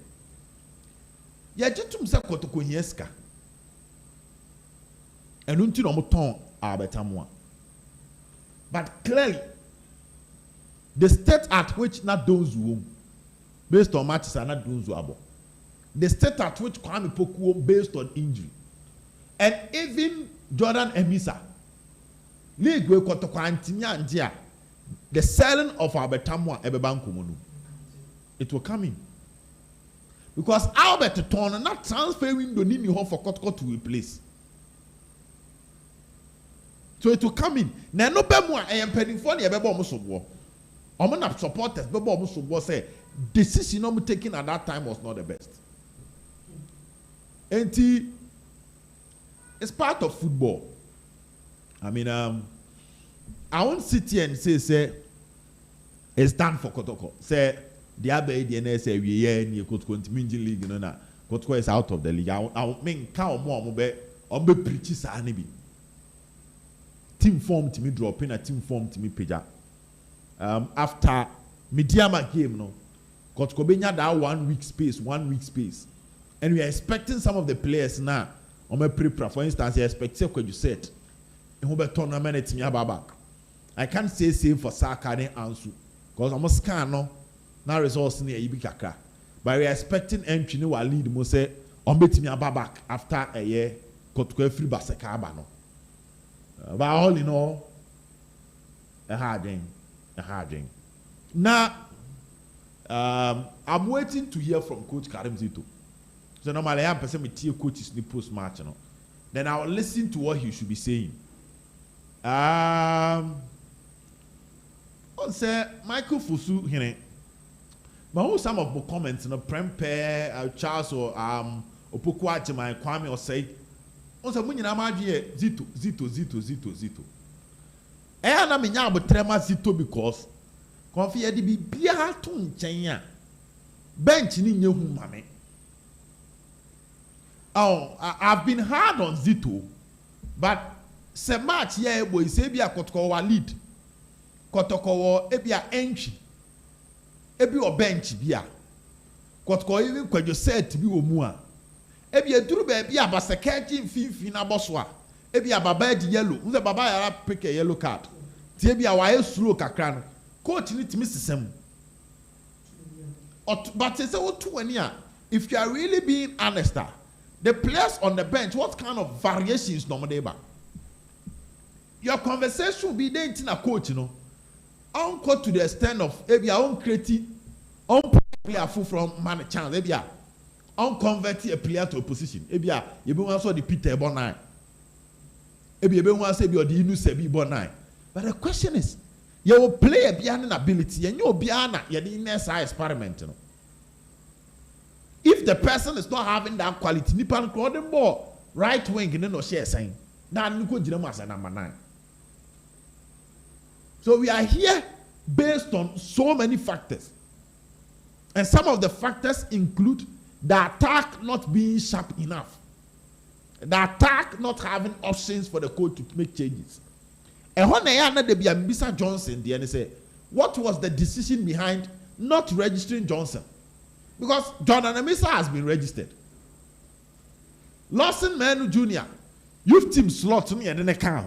ya gitum se kotoko hieska enu nti no mo ton abetamo. But clearly the state at which not those who based on matches are not those who abo, the state at which Kwame Poku based on injury, and even Jordan Emisa league we kotoko antinya ndia the selling of Albertamwa ebebanko monu it will come in because Albert Turner not transfer window ni ho for Kotoko to replace, so it will come in na no be mu a empanifo na ebebo omo sobo omo na supporters bebo omo sobo say decision no taken at that time was not the best, and it's part of football. I mean, I won't sit here and say it's done for Kotoko. Say the other ADNS say we near Kotoko league, you know na Kotoko is out of the league. I mean, count more be preaches anibi. Team form to me drop in a team form to me page. After Midiama game, no Kotoko benya that 1 week space, and we are expecting some of the players now. On my prepare, for instance, I expect what you said. Tournament I can't say same for Saka and Ansu because I'm a scan no results near Ibikaka. But we are expecting entry no lead mo say on bet me back after a year Kotoko free BASAKE no. But all in all, a hard thing. Now I'm waiting to hear from Coach Karim Zito. So normally I'm person me tea coaches in the post match, you know. Then I'll listen to what he should be saying. Say Michael Fusu here. But who some of the comments, you know, Prempe, Charles or Opokuache, my Kwame or say, on some winning Zito. And I'm in Yaba Trema Zito because Confi be beer to Chenya. Bench in your mammy. Oh, I've been hard on Zito, but se match here boy say be a Kotoko wa lead. Kotoko e be a entry. E be o bench be a. Kotoko even kwadwo set bi omu a. E be duru be a BASAKE finfin na boso a. E be a baba di yellow. Unse baba yara pick a yellow card. Tie be a wa slow kakra no. Coach ni timi sisem. But say what to any a. If you are really being honest, the players on the bench, what kind of variations normally ba? Your conversation will be there in a coach, you know. Uncle to the extent of maybe our own creative, player full from man chance, maybe unconvert a player to a position. Maybe you be also the Peter Bonai. Maybe you be one say be the Inu Sebi Bonai. But the question is, you will play a beyond ability and you will be an experiment, you know. If the person is not having that quality, Nipan crowding ball, right wing, and no share saying, now Nico Jinama number 9. So we are here based on so many factors. And some of the factors include the attack not being sharp enough. The attack not having options for the coach to make changes. And when I had the Mr. Johnson, the say, what was the decision behind not registering Johnson? Because Jordan Emisa has been registered. Lawson Manu Jr., youth team slot to me and then a car.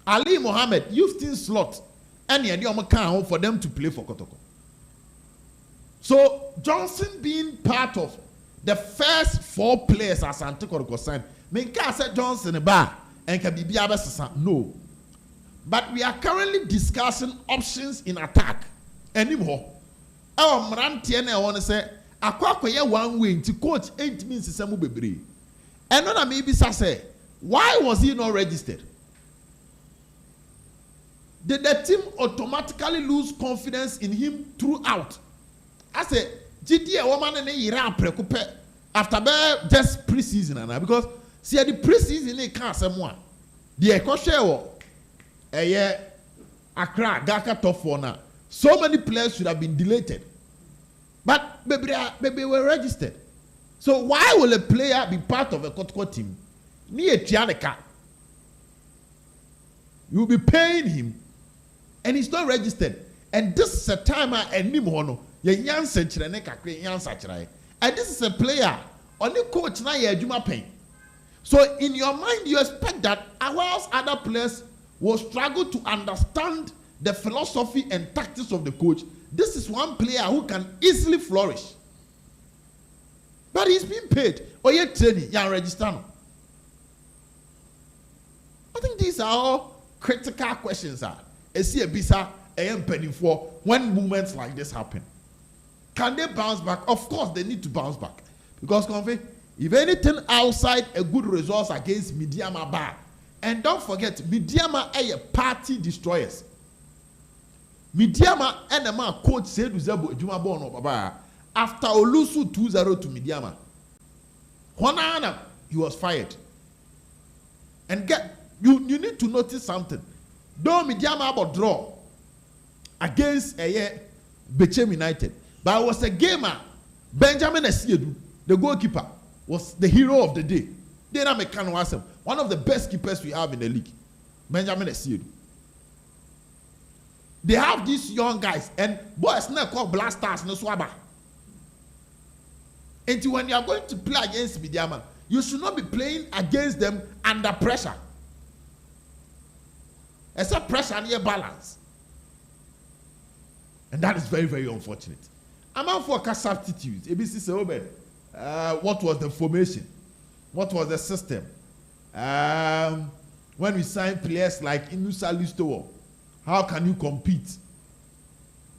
Ali Mohammed, youth team slot, and the car for them to play for Kotoko. So Johnson being part of the first 4 players as Kotoko signed, Minka said Johnson a bar and can be no. But we are currently discussing options in attack anymore. Our Mrantiene, I want to say, Aquakoya 1 way to coach 8 means Samu Bebre. And then maybe say, why was he not registered? Did the team automatically lose confidence in him throughout? I say GD woman and YARA preoccupé after just pre-season and because see the pre-season they can't someone the eco Accra Gaka top 4 now. So many players should have been deleted, but maybe were registered. So why will a player be part of a KOTOKO team? Near Tianeka, you will be paying him, and he's not registered. And this is a timer and Nimono, and this is a player only coach now Juma paying. So in your mind, you expect that whilst other players will struggle to understand the philosophy and tactics of the coach, this is one player who can easily flourish. But he's being paid. Or yet training, you register. I think these are all critical questions. When movements like this happen, can they bounce back? Of course, they need to bounce back. Because if anything outside a good result against Midiama Bar, and don't forget, Midiama are party destroyers. Midiama and the man coach said after Olusu 2-0 to Midiama, he was fired. And you need to notice something. Though Midiama about draw against Bechem United, but it was a gamer. Benjamin Esiedu, the goalkeeper, was the hero of the day. One of the best keepers we have in the league, Benjamin Esiedu. They have these young guys, and boys now called blasters no swaba. And when you are going to play against Midiama, you should not be playing against them under pressure. Except pressure and your balance. And that is very, very unfortunate. I'm out for a substitute. ABC Seobe. What was the formation? What was the system? When we sign players like Inusa Listowo, how can you compete?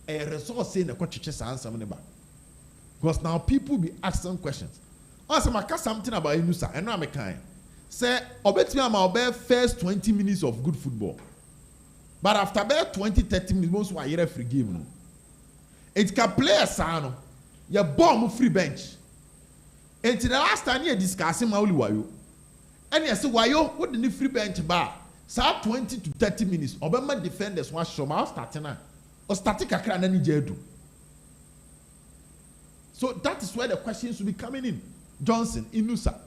A resource saying the coach answer because now people be asking questions. Also, I can something about Inusa. I know I'm a kind. Say, obet me I'm first 20 minutes of good football. But after about 20-30 minutes, most of a free game. It can play a sano. You bomb free bench. And the last time you discussing my wayo. And you say, wayo, what the free bench bar? So 20 to 30 minutes. Obama defenders want show my starting now. Or static a crane and jedu. So that is where the questions will be coming in. Johnson, Inusa,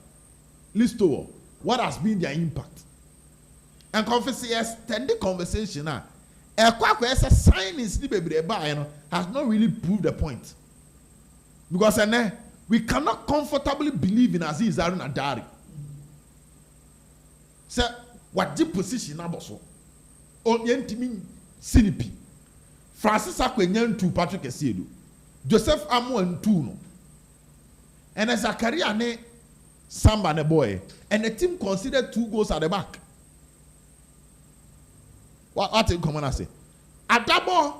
Listowo, what has been their impact? And confess yes, the conversation now. A sign is has not really proved the point. Because we cannot comfortably believe in Aziz Arun Adari. So, what deep position Naboso? On Yentimi Sinipi. Francis Akwenyan to Patrick Esiedu. Joseph Amo and Tuno. And as Zakaria ne Samba ne boy. And the team considered 2 goals at the back. What in common I say? Adabo,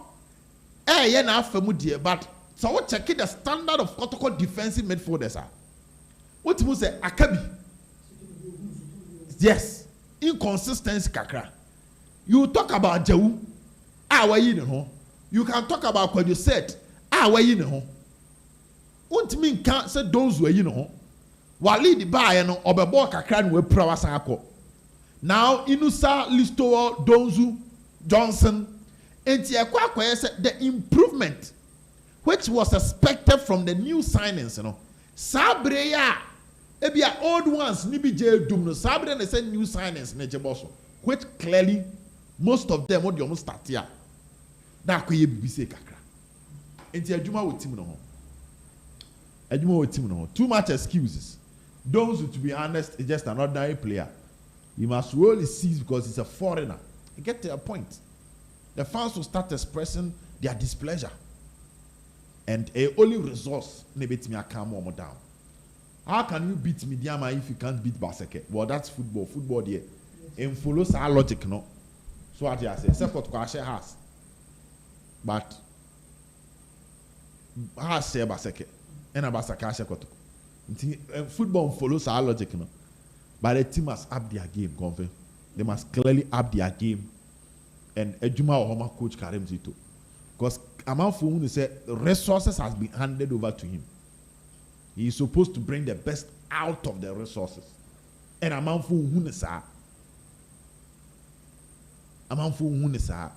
na famudie, but so what check the standard of KOTOKO defensive midfielders are. What you say? Akabi. Yes, inconsistency kakra. You talk about Jehu, where you know. You can talk about what you said, where you know. What mean can't say those where you know. Wali di ba no obebo kakra no we prawa san akọ. Now Inusa, Listowo, Donzu, Johnson, and the improvement which was expected from the new signings, you know. Sabreya, ebia old ones, nibi je dumno. Sabre they said new signings, nejeboso, which clearly most of them would almost start here. That could be say kakra. Enti adwuma wo team no ho. Adwuma wo team no ho. Too much excuses. Those who, to be honest, is just an ordinary player. You must really seize because he's a foreigner. You get to a point. The fans will start expressing their displeasure. And a only resource beat me calm down. How can you beat Midiama if you can't beat BASAKE? Well, that's football. Football there. And follows our logic, no. So what you say, except what Kwashe has. But has say BASAKE. And a BASAKE has KOTOKO. Football follows our logic, no. But the team must up their game, confirm. They must clearly up their game. And Ejuma Ohoma coach Karim Zito. Because Amanfo said resources has been handed over to him. He is supposed to bring the best out of the resources. And Amanfo Hunesa. Amanfo Hunesa.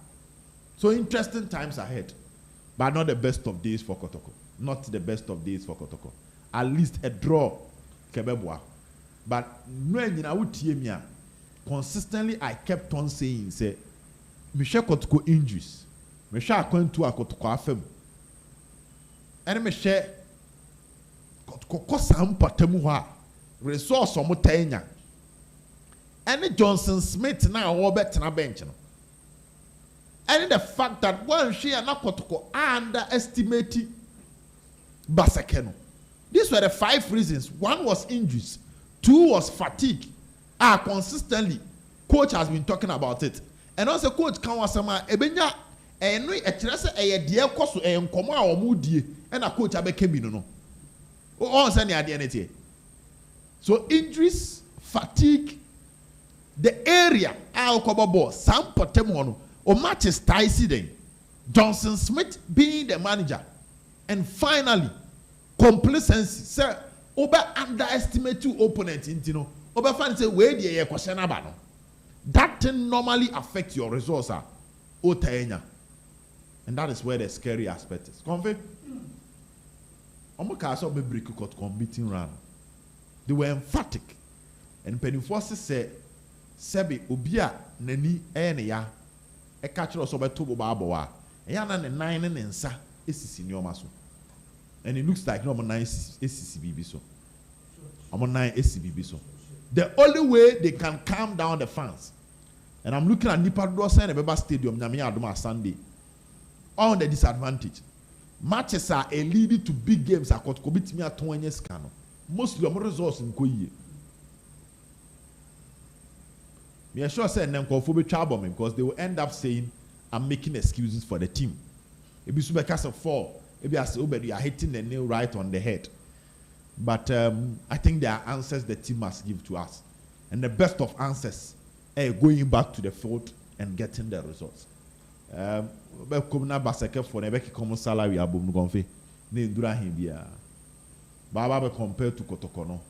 So interesting times ahead. But not the best of days for Kotoko. Not the best of days for Kotoko. At least a draw. Kebebwa. But consistently I kept on saying, say, Michelle Kotoko injuries. Michelle Kotoko Kotoko afem. And Michelle Kotoko sam patemuha. Resource omo tenya. And Johnson Smith now Robert na bench. And the fact that one she and Kotoko underestimating BASAKE. These were the 5 reasons. 1 was injuries. 2 was fatigue. Consistently, coach has been talking about it. And also coach can was sama ebenya eno ekyerese eye koso enkomo a omudie and a coach abeke bi no. O say na ade na So injuries, fatigue, the area alcohol some potem or matches Tyson then. Johnson Smith being the manager. And finally, complacency. Sir, over underestimate two opponents into no. Over fan say where the question about no. That thing normally affects your results. And that is where the scary aspect is. Conve? Omokaso be break got competing round. They were emphatic. And Penny Forces said, Sebi Ubia Neni Enya a catcher of Sobetubo Baboa. Yana and 9 and sa is in your maso. And it looks like number 9 is SCBB so. I'm on 9 SCBB so. The only way they can calm down the fans. And I'm looking at Nipadrosa and Beba Stadium, Namia Adoma Sunday. On the disadvantage. Matches are a leading to big games. I could commit me at 20 years. Mostly of results in Koye. Me sure say them call be trouble me because they will end up saying I'm making excuses for the team. It be super cast of 4. Maybe I say, oh, but you are hitting the nail right on the head. But I think there are answers the team must give to us. And the best of answers going back to the field and getting the results. BASAKE for the common salary abum gonfe. Ne ndura him Baba compared to Kotoko no.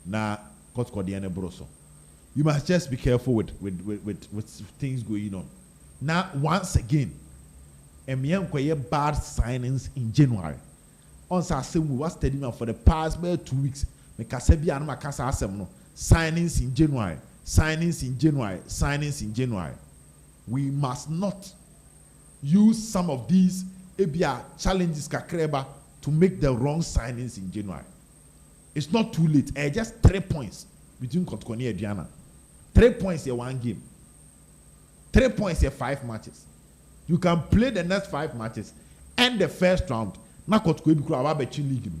Na Kotoko diane broso. You must just be careful with things going on. Now, once again, Emiyankoye bad signings in January. On Sasem, we were studying for the past 2 weeks. Mekasebi anu makasa asem no. Signings in January. Signings in January. Signings in January. We must not use some of these ebia challenges kakreba to make the wrong signings in January. It's not too late. Just 3 points between Kotkoni and Diana. 3 points in 1 game. 3 points in 5 matches. You can play the next 5 matches and the first round. Na Kotkoni be league,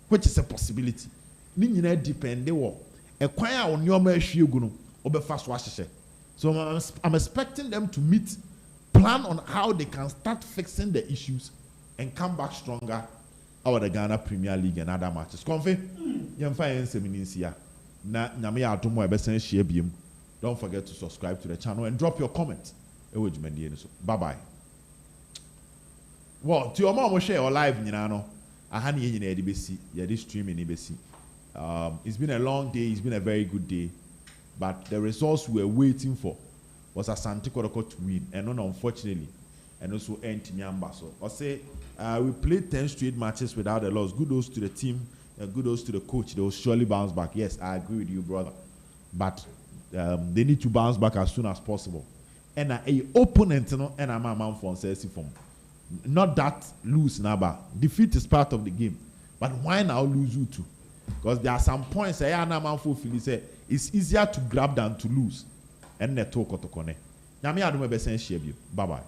which is a possibility. Ni nyina depend on ekwan a onyoma ahwie gu no obefa so ahyehyɛ. So I'm expecting them to meet, plan on how they can start fixing the issues and come back stronger out of the Ghana Premier League and other matches. Konfe, yemfa yenseminisia na nyame ya atomo ebesan hye biem. Don't forget to subscribe to the channel and drop your comment. Bye bye. Well, to your mom share or live nyina no. Aha ne nyina de besi, ya de streaming ne besi. It's been a long day, it's been a very good day. But the results we were waiting for was Asante Kotoko to win, and unfortunately, and also end Nyamba. So I say we played 10 straight matches without a loss. Kudos to the team, kudos to the coach. They will surely bounce back. Yes, I agree with you, brother. But they need to bounce back as soon as possible. And a opponent, and I'm a man for form. Not that lose, Naba. Defeat is part of the game. But why now lose you too? Because there are some points it's easier to grab than to lose. And the talk of the Bye bye.